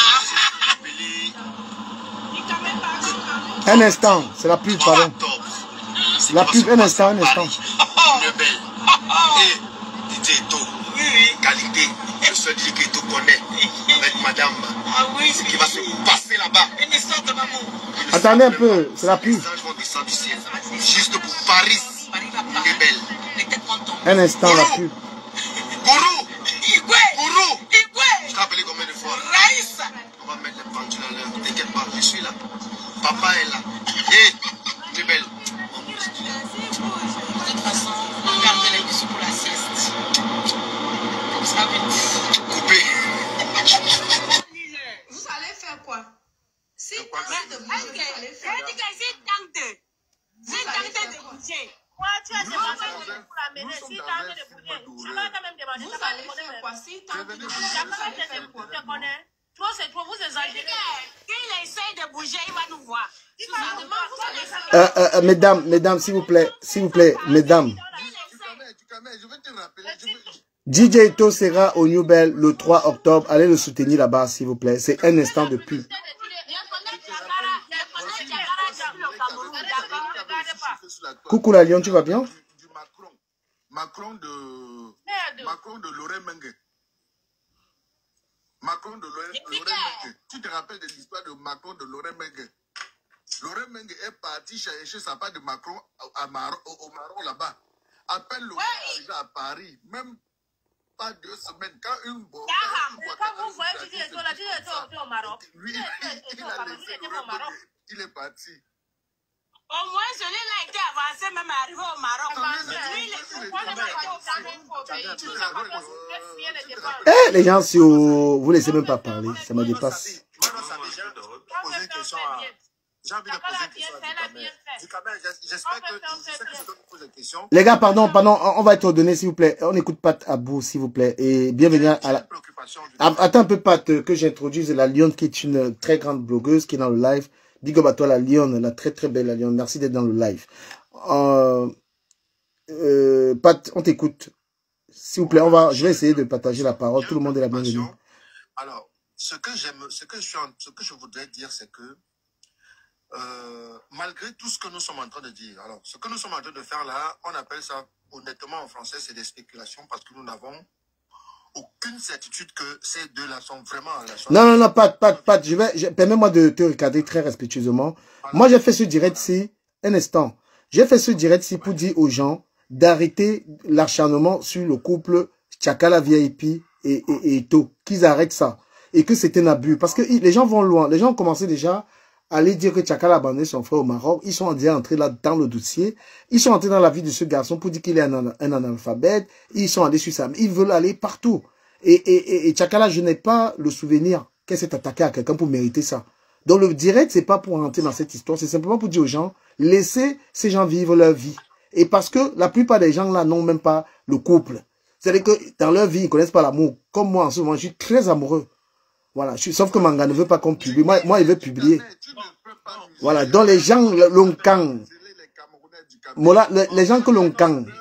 Un instant, c'est la pub, pardon. La pub, un instant, un instant. Une belle. Et DJ Eto. Qualité. Le seul DJ que Eto connaît. Avec madame. Ah oui. Ce qui va se passer là-bas. Une histoire de maman. Attendez un peu, c'est la pub. Juste pour Paris. Il est belle. Un instant, la pub. Gourou. Gourou. Je t'ai appelé combien de fois? Raïs. On va mettre les pendules à l'heure. T'inquiète pas, je suis là. Papa est là. Hé, tu es belle. De toute façon, gardez les bisous pour la sieste. Comme ça, vite. Coupé. Vous allez faire quoi? Si Moi, tu as demandé pour l'amener. Si tu as envie de bouger, je vais quand même demander. Vous allez faire quoi? Si tant que tu te connais. Trop, c'est trop, vous exagérez. Qu'il essaye de bouger, il va nous voir. Mesdames, s'il vous plaît, mesdames. Je vais te rappeler. DJ Eto sera au New Bell le 3 octobre. Allez le soutenir là-bas, s'il vous plaît. C'est un instant de pub. Coucou la Lyon, tu vas bien? Du Macron de Laurent Mengue. Macron de Laurent Mengue. Tu te rappelles de l'histoire de Macron de Laurent Mengue? Laurent Mengue est parti chercher sa part de Macron au Maroc là-bas. Appelle le gars déjà à Paris. Même pas 2 semaines. Quand une bonne. Quand vous voyez tu es au Maroc. Lui, il a laissé Laurent Mengue. Il est parti. Au moins, celui-là a été avancé, même arrivé au Maroc. Les gens, si vous ne laissez même pas parler, ça me dépasse. J'ai envie de poser une question à Ducamel. Les gars, pardon, on va être ordonné, s'il vous plaît. On écoute Pat Abou, s'il vous plaît. Et bienvenue à la... Attends un peu, Pat, que j'introduise la Lyon, qui est une très grande blogueuse, qui est dans le live. Big up à toi, la Lyon, la très très belle la Lyon. Merci d'être dans le live. Pat, on t'écoute. S'il vous plaît, je vais essayer de partager la parole. Tout le monde est la bienvenue. Alors, ce que je voudrais dire, c'est que malgré tout ce que nous sommes en train de dire, alors ce que nous sommes en train de faire là, on appelle ça honnêtement en français, c'est des spéculations parce que nous n'avons aucune certitude que ces deux-là sont vraiment en relation. Non, Pat, permets-moi de te regarder très respectueusement. Voilà. Moi, j'ai fait ce direct-ci, un instant, j'ai fait ce direct-ci pour dire aux gens d'arrêter l'acharnement sur le couple Tchakala VIP et Eto, qu'ils arrêtent ça, et que c'est un abus, parce que les gens vont loin, les gens ont commencé déjà à aller dire que Tchakala a abandonné son frère au Maroc, ils sont déjà entrés là dans le dossier, ils sont entrés dans la vie de ce garçon pour dire qu'il est un analphabète, ils sont allés sur ça, ils veulent aller partout. Et Tchakala, je n'ai pas le souvenir qu'elle s'est attaquée à quelqu'un pour mériter ça. Donc le direct, c'est pas pour rentrer dans cette histoire, c'est simplement pour dire aux gens, laissez ces gens vivre leur vie. Et parce que la plupart des gens là n'ont même pas le couple. C'est-à-dire que dans leur vie, ils connaissent pas l'amour. Comme moi, en ce moment, je suis très amoureux. Voilà, sauf que Manga ne veut pas qu'on publie. Moi, il veut publier. Voilà, donc les gens l'ont quand. Voilà, les gens que l'on quand. Le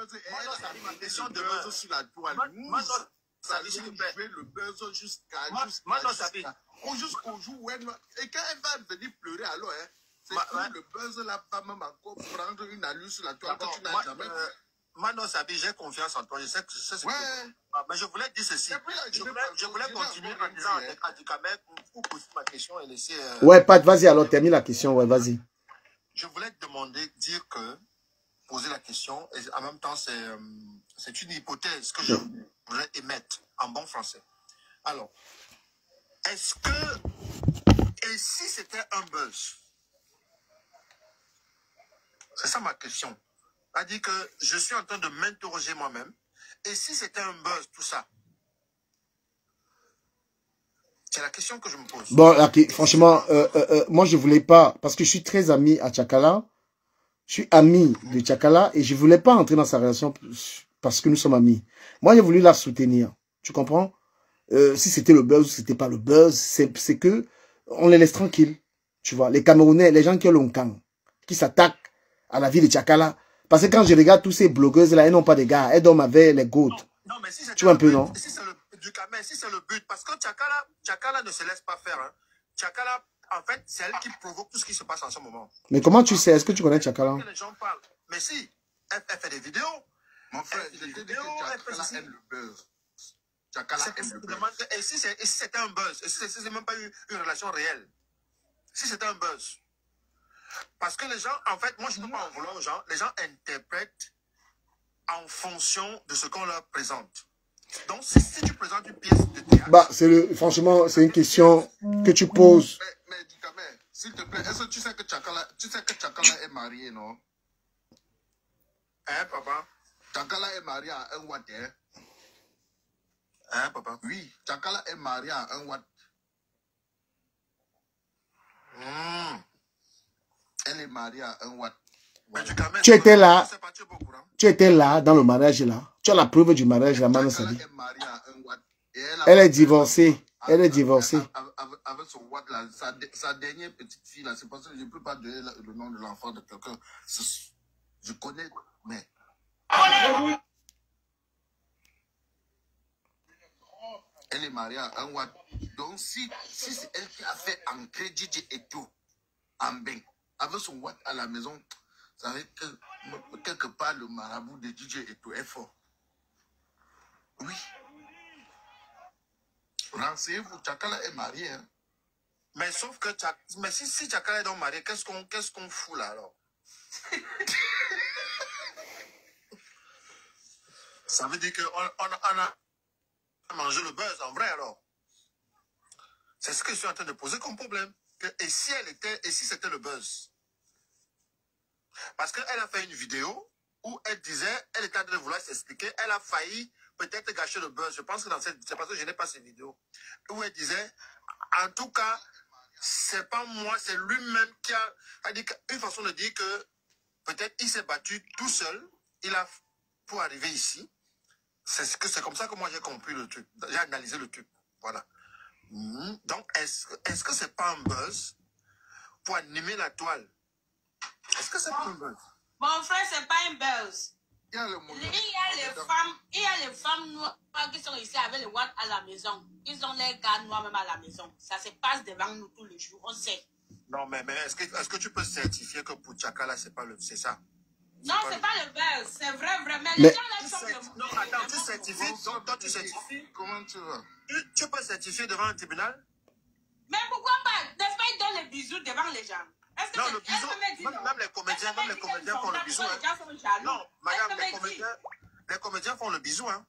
besoin jusqu'au jour où et quand elle va venir pleurer alors c'est le besoin là va même encore prendre une allure sur la toile quand tu n'as jamais Mano Sabi, j'ai confiance en toi. Je sais que c'est ce que... Mais je voulais dire ceci. Je voulais continuer en disant à Ducamel pour poser ma question et laisser... Ouais, Pat, vas-y, alors termine la question. Ouais, vas-y. Je voulais te demander, dire que... Poser la question, et en même temps, c'est une hypothèse que je voudrais émettre en bon français. Alors, est-ce que... Et si c'était un buzz? C'est ça ma question. C'est-à-dire que je suis en train de m'interroger moi-même. Et si c'était un buzz, tout ça? C'est la question que je me pose. Bon, okay, franchement, moi, je ne voulais pas, parce que je suis très ami à Tchakala. Je suis ami de Tchakala et je ne voulais pas entrer dans sa relation parce que nous sommes amis. Moi, j'ai voulu la soutenir. Tu comprends? Si c'était le buzz ou si c'était pas le buzz, c'est que on les laisse tranquilles. Tu vois, les Camerounais, les gens qui ont l'Onkan, qui s'attaquent à la vie de Tchakala. Parce que quand je regarde tous ces blogueuses-là, elles n'ont pas de gars. Elles dorment avec les goats. Non, mais si tu vois un peu, non? Si c'est le but, parce que Tchakala ne se laisse pas faire. Hein. Tchakala, en fait, c'est elle qui provoque tout ce qui se passe en ce moment. Mais comment tu sais? Est-ce que tu connais Tchakala? Les gens parlent. Mais si, elle fait des vidéos. Mon frère, je te dis que Tchakala aime le buzz. Tchakala aime le buzz. Et si c'était un buzz? Et si c'est même pas une relation réelle? Si c'était un buzz? Parce que les gens, en fait, moi je ne peux pas en vouloir aux gens. Les gens interprètent en fonction de ce qu'on leur présente. Donc, si tu présentes une pièce de théâtre... Bah, franchement, c'est une question que tu poses. Mais Ducamel, s'il te plaît, est-ce que tu sais que Tchakala est marié, non? Hein, papa? Tchakala est marié à un Watt, hein? Hein, papa? Oui, Tchakala est marié à un Watt. Elle est mariée à un Watt. Tu étais là. Tu étais là dans le mariage là. Tu as la preuve du mariage là, Mano Sabi. Elle est divorcée. Elle est divorcée. Avec son Watt là, sa dernière petite fille là, c'est parce que je ne peux pas donner le nom de l'enfant de quelqu'un. Je connais, mais. Elle est mariée à un Watt. Donc si c'est elle qui a fait entrer DJ et tout en bain, avec son Watt à la maison, ça veut dire que quelque part le marabout de DJ et tout est fort. Oui. Renseignez-vous, Tchakala est marié. Hein? Mais sauf que si Tchakala est donc marié, qu'est-ce qu'on fout là alors? Ça veut dire qu'on a mangé le buzz en vrai alors. C'est ce que je suis en train de poser comme problème. Et si c'était le buzz? Parce qu'elle a fait une vidéo où elle disait, elle était en train de vouloir s'expliquer, elle a failli peut-être gâcher le buzz. Je pense que c'est parce que je n'ai pas cette vidéo. Où elle disait, en tout cas, c'est pas moi, c'est lui-même qui a dit une façon de dire que peut-être il s'est battu tout seul, pour arriver ici. C'est comme ça que moi j'ai compris le truc. J'ai analysé le truc. Voilà. Donc, est-ce que c'est pas un buzz pour animer la toile? Est-ce que c'est pas un buzz? Mon frère, c'est pas un buzz. Il y a les femmes noires qui sont ici avec les Watt à la maison. Ils ont les gars noirs même à la maison. Ça se passe devant nous tous les jours. On sait. Non, mais est-ce que tu peux certifier que pour Tchakala, c'est ça? Non, c'est pas le buzz. C'est vrai, vraiment. Les gens là sont le... Non, attends, tu certifies. Toi, tu certifies. Comment tu vas? Tu peux certifier devant un tribunal? Mais pourquoi pas? N'est-ce pas, ils donnent les bisous devant les gens? Non, le bisou, même les comédiens font le bisou. Hein. Non, madame, les comédiens font le bisou. Hein.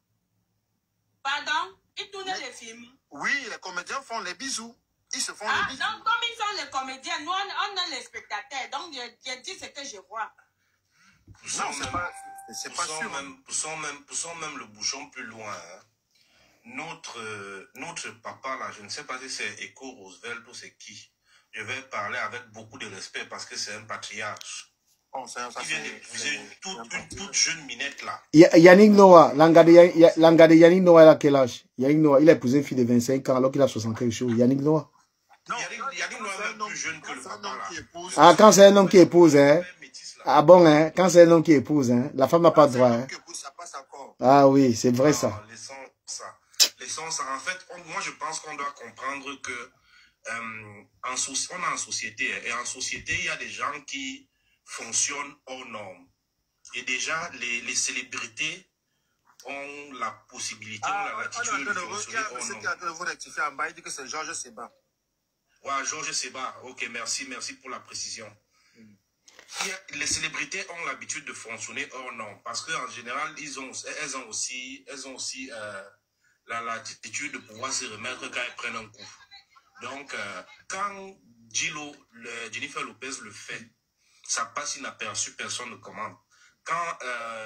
Pardon? Ils tournent les films? Oui, les comédiens font les bisous. Ils se font les bisous. Donc, comme ils sont les comédiens, nous, on est les spectateurs. Donc, je dis ce que je vois. Non, c'est pas sûr. Poussons même le bouchon plus loin. Hein. Notre papa, là, je ne sais pas si c'est Eco Roosevelt ou c'est qui. Je vais parler avec beaucoup de respect parce que c'est un patriarche. Oh, ça qui vient d'épouser une toute jeune minette là. Yannick Noah, l'anga de Yannick Noah, il a quel âge? Yannick Noah, il a épousé une fille de 25 ans alors qu'il a 60 quelque chose. Yannick Noah. Non, Yannick Noah est même plus jeune que le papa là. Ah, quand c'est un homme qui épouse, hein? Ah bon, hein? Quand c'est un homme qui épouse, hein? La femme n'a pas de droit, hein? Ah oui, c'est vrai ça. Laissons ça. En fait, moi je pense qu'on doit comprendre que on est en société, et en société, il y a des gens qui fonctionnent hors normes. Et déjà, les célébrités ont la possibilité, ont la latitude de fonctionner au nom. Il dit que c'est Georges Seba. Ouais, Georges Seba. Ok, merci pour la précision. Les célébrités ont l'habitude de fonctionner hors norme parce qu'en général, elles ont aussi la latitude de pouvoir se remettre quand elles prennent un coup. Donc, quand Jennifer Lopez le fait, ça passe inaperçu, personne ne commande. Quand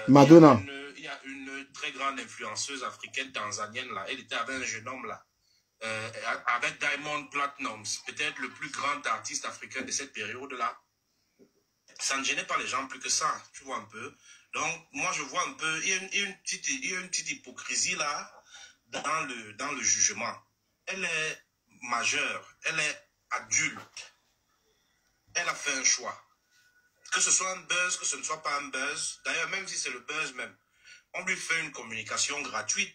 Madonna. Il y a une très grande influenceuse africaine tanzanienne, là, elle était avec un jeune homme, là, avec Diamond Platnumz, peut-être le plus grand artiste africain de cette période-là. Ça ne gênait pas les gens plus que ça, tu vois un peu. Donc, moi, je vois un peu, il y a une petite hypocrisie là, dans le jugement. Elle est majeure, elle est adulte. Elle a fait un choix. Que ce soit un buzz, que ce ne soit pas un buzz. D'ailleurs, même si c'est le buzz même, on lui fait une communication gratuite.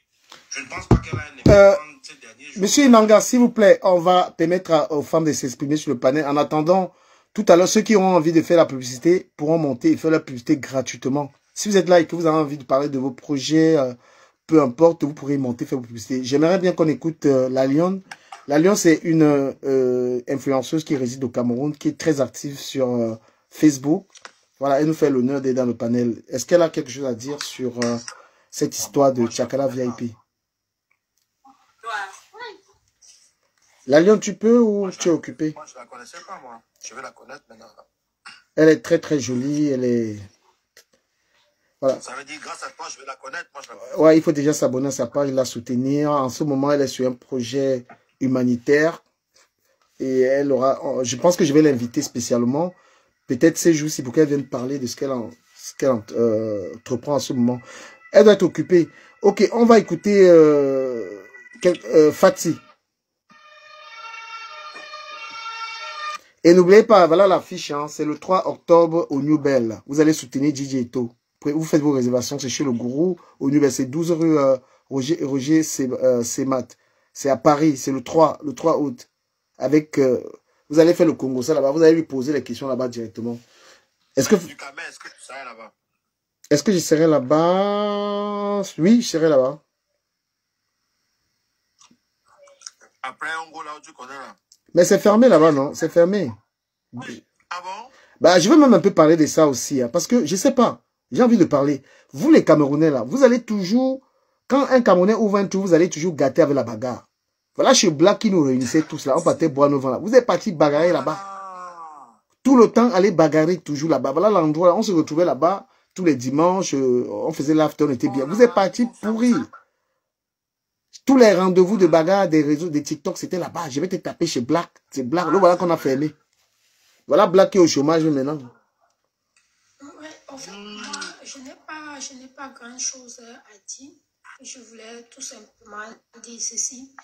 Je ne pense pas qu'elle a un événement ces derniers jours. Monsieur Inanga, s'il vous plaît, on va permettre aux femmes de s'exprimer sur le panel. En attendant, tout à l'heure, ceux qui ont envie de faire la publicité pourront monter et faire la publicité gratuitement. Si vous êtes là et que vous avez envie de parler de vos projets, peu importe, vous pourrez monter, faire vos publicités. J'aimerais bien qu'on écoute la Lyon. La Lyon, c'est une influenceuse qui réside au Cameroun, qui est très active sur Facebook. Voilà, elle nous fait l'honneur d'être dans le panel. Est-ce qu'elle a quelque chose à dire sur cette histoire de Tchakala VIP? La Lyon, tu peux ou tu es occupé? Moi, je ne la connaissais pas, moi. Je vais la connaître maintenant. Elle est très, très jolie. Elle est... Voilà. Ça veut dire, grâce à toi, je vais la connaître. Moi, je la connais. Ouais, il faut déjà s'abonner à sa page, la soutenir. En ce moment, elle est sur un projet humanitaire. Et elle aura... Je pense que je vais l'inviter spécialement. Peut-être ces jours-ci pour qu'elle vienne parler de ce qu'elle entreprend en ce moment. Elle doit être occupée. Ok, on va écouter Fatih. Et n'oubliez pas, voilà l'affiche, hein, c'est le 3 octobre au New Bell. Vous allez soutenir DJ Eto. Vous faites vos réservations, c'est chez le Gourou au New Bell. C'est 12 rue Roger Semat. C'est à Paris, c'est le 3 août. Avec, vous allez faire le Congo, ça là-bas. Vous allez lui poser les questions là-bas directement. Est-ce que tu serais là-bas? Est-ce que je serai là-bas? Oui, je serai là-bas. Après, on go là où tu connais là. Mais c'est fermé là-bas, non? C'est fermé. Oui. Ah bon? Bah, je veux même un peu parler de ça aussi, hein, parce que je sais pas. J'ai envie de parler. Vous, les Camerounais, là, vous allez toujours... Quand un Camerounais ouvre un tour, vous allez toujours gâter avec la bagarre. Voilà chez Black qui nous réunissait tous là. On partait boire nos vents là. Vous êtes partis bagarrer là-bas. Tout le temps, aller bagarrer toujours là-bas. Voilà l'endroit là. On se retrouvait là-bas tous les dimanches. On faisait l'after, on était bien. Vous êtes partis pourrir. Tous les rendez-vous de bagarre des réseaux, des TikTok, c'était là-bas. Je vais te taper chez Black. C'est Black. Là, voilà qu'on a fermé. Voilà Black qui est au chômage maintenant. Ouais, en fait, moi, je n'ai pas grand-chose à dire. Je voulais tout simplement dire ceci.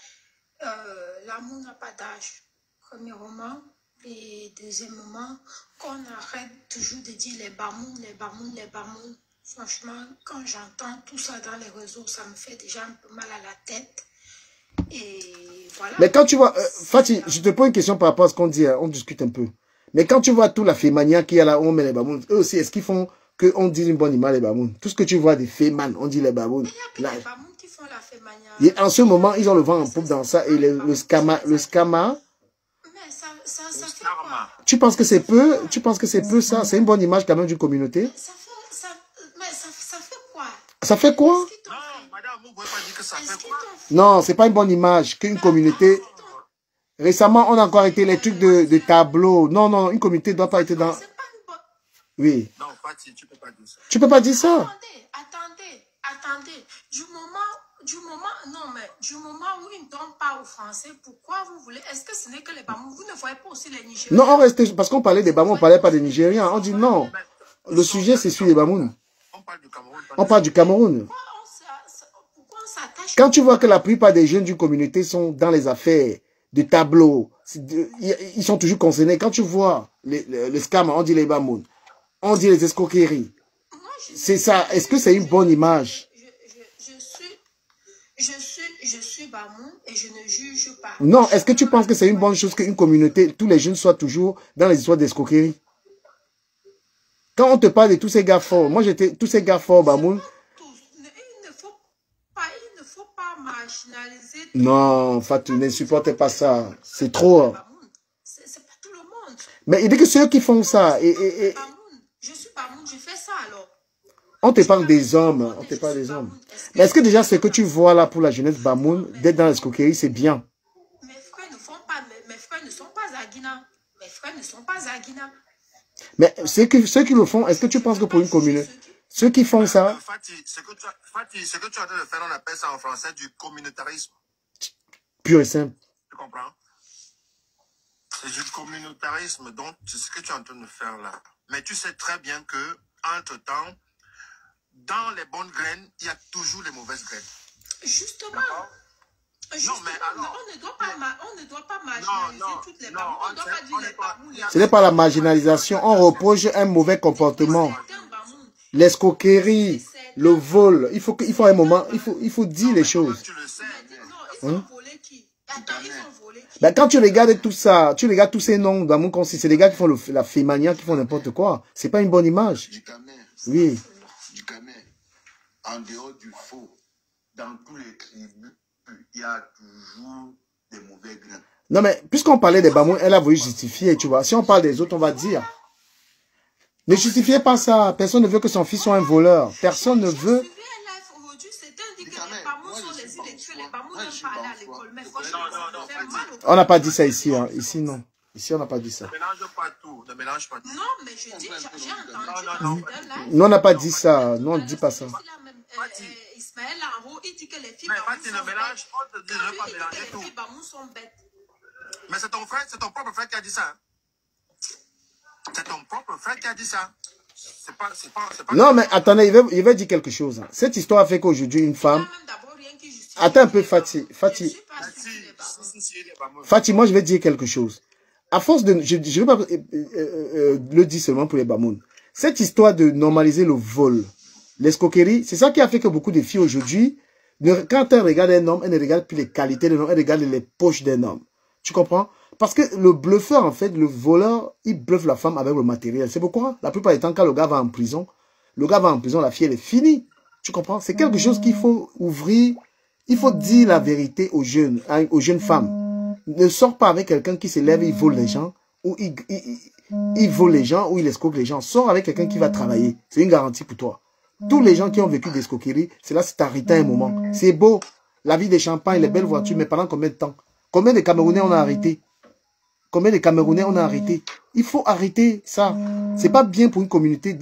L'amour n'a pas d'âge, premièrement. Et deuxièmement, qu'on arrête toujours de dire les bamouns, les bamouns, les bamouns. Franchement, quand j'entends tout ça dans les réseaux, ça me fait déjà un peu mal à la tête. Et voilà. Mais quand tu vois, Fatih, je te pose une question par rapport à ce qu'on dit, hein, on discute un peu. Mais quand tu vois tout la fémania qu'il y a là, on met les babounes, eux aussi, est-ce qu'ils font qu'on dise une bonne image les babounes? Tout ce que tu vois des féman, on dit les babounes. Il y a que les babounes qui font la fémania. Et en ce moment, ils ont le vent en poupe dans ça. Et le scama. Mais ça fait quoi? Tu penses que c'est peu? Tu penses que c'est peu ça? C'est une bonne image quand même d'une communauté? Ça fait quoi? Ça fait quoi? Non, madame, vous ne pouvez pas dire que ça fait quoi? Non, c'est pas une bonne image qu'une communauté... Récemment, on a encore été les trucs de tableau. Non, non, une communauté ne doit pas être dans... Oui. Non, Fatih, tu ne peux pas dire ça. Tu peux pas dire ça? Attendez. Du moment où ils ne donnent pas aux Français, pourquoi vous voulez... Est-ce que ce n'est que les Bamous? Vous ne voyez pas aussi les Nigériens? Non, on restait... Parce qu'on parlait des Bamous, on ne parlait pas des Nigériens. On dit non. Le sujet, c'est sur les Bamous. On parle du Cameroun. On parle du Cameroun. Pourquoi on s'attache? Quand tu vois que la plupart des jeunes d'une communauté sont dans les affaires de tableaux, ils sont toujours concernés. Quand tu vois le scam, on dit les Bamous, on dit les escroqueries. C'est ça. Est-ce que c'est une bonne image? Je suis Bamoun et je ne juge pas. Non, est-ce que tu penses que c'est une bonne chose qu'une communauté, tous les jeunes soient toujours dans les histoires d'escroquerie? Quand on te parle de tous ces gars forts, moi j'étais tous ces gars forts, Bamoun. Il ne faut pas marginaliser. Non, Fatou, ne supportez pas ça. C'est trop. C'est pas tout le monde. Mais il dit que ceux qui font ça. Je suis Bamoun, je fais ça alors. On te parle des hommes. On te parle des hommes. Mais est-ce que déjà ce que tu vois là pour la jeunesse Bamoun, d'être dans l'escroquerie, c'est bien? Mes frères ne sont pas Zagina. Mes frères ne sont pas Zagina. Mais ceux qui le font, est-ce que tu penses que pour une communauté, ceux qui font ça... Fatih, ce que tu es en train de faire, on appelle ça en français du communautarisme. Pur et simple. Tu comprends? C'est du communautarisme, donc c'est ce que tu es en train de faire là. Mais tu sais très bien que, entre-temps, dans les bonnes graines, il y a toujours les mauvaises graines. Justement. Non, mais alors, on ne doit pas marginaliser toutes les Bamounes. On ne doit pas dire les Bamounes. Ce n'est pas la marginalisation. On reproche un mauvais comportement. L'escroquerie, le vol. Il faut un moment, il faut dire les choses. Hein? Ben, quand tu regardes tout ça, tu regardes tous ces noms Bamoun, c'est des gars qui font la fémania, qui font n'importe quoi. C'est pas une bonne image. Oui. En dehors du faux, dans tous les tribus, il y a toujours des mauvais grains. Non, mais puisqu'on parlait des Bamoun, elle a voulu justifier, tu vois. Si on parle des autres, on va dire. Ne justifiez pas ça. Personne ne veut que son fils soit un voleur. Personne ne veut. On n'a pas dit ça ici. Hein. Ici, non. Ici, on n'a pas dit ça. Ne mélange pas tout. Ne mélange pas tout. Non, mais je dis, j'ai entendu. Nous, on n'a pas dit ça. Nous, on ne dit pas ça. Ismaël Lanro, il dit que les filles ne mélange pas tout. sont bêtes. Mais c'est ton frère, c'est ton propre frère qui a dit ça. C'est ton propre frère qui a dit ça. C'est pas non, mais attendez, il va dire quelque chose. Cette histoire fait qu'aujourd'hui, une femme... Attends un peu, Fatih. Fatih, moi, je vais dire quelque chose. À force de... Je ne vais pas le dire seulement pour les Bamoun. Cette histoire de normaliser le vol, l'escroquerie, c'est ça qui a fait que beaucoup de filles aujourd'hui, quand elles regardent un homme, elles ne regardent plus les qualités d'un homme, elles regardent les poches d'un homme. Tu comprends? Parce que le bluffeur, en fait, le voleur, il bluffe la femme avec le matériel. C'est pourquoi, la plupart du temps, quand le gars va en prison, la fille, elle est finie. Tu comprends? C'est quelque chose qu'il faut ouvrir. Il faut dire la vérité aux jeunes femmes. Ne sors pas avec quelqu'un qui se lève, il vole les gens, ou il vole les gens, ou il escroque les gens. Sors avec quelqu'un qui va travailler. C'est une garantie pour toi. Tous les gens qui ont vécu d'escroquerie, c'est là, c'est arrêté un moment. C'est beau. La vie des champagnes, les belles voitures, mais pendant combien de temps? Combien de Camerounais on a arrêté? Combien de Camerounais on a arrêté? Il faut arrêter ça. C'est pas bien pour une communauté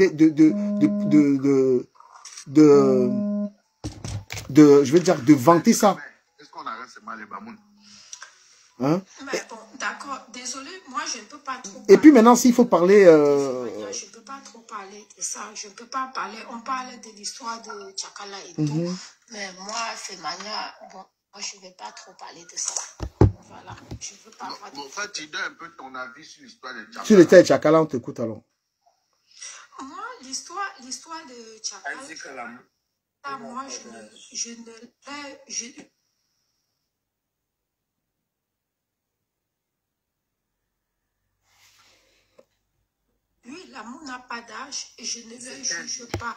je veux dire, de vanter ça. Est-ce qu'on arrête seulement les Bamoun? Hein? Mais bon, d'accord. Désolé, moi je ne peux pas trop parler. Et puis maintenant, s'il faut parler... Je ne peux pas trop parler de ça. Je ne peux pas parler. On parle de l'histoire de Tchakala et tout. Mais moi, Femania, bon, moi je ne vais pas trop parler de ça. Voilà, je ne veux pas. En fait, tu donnes un peu ton avis sur l'histoire de Tchakala. Sur l'histoire de Tchakala, on t'écoute alors. Moi, l'histoire de Tchakala, moi, je ne lui, l'amour n'a pas d'âge et je ne le juge pas.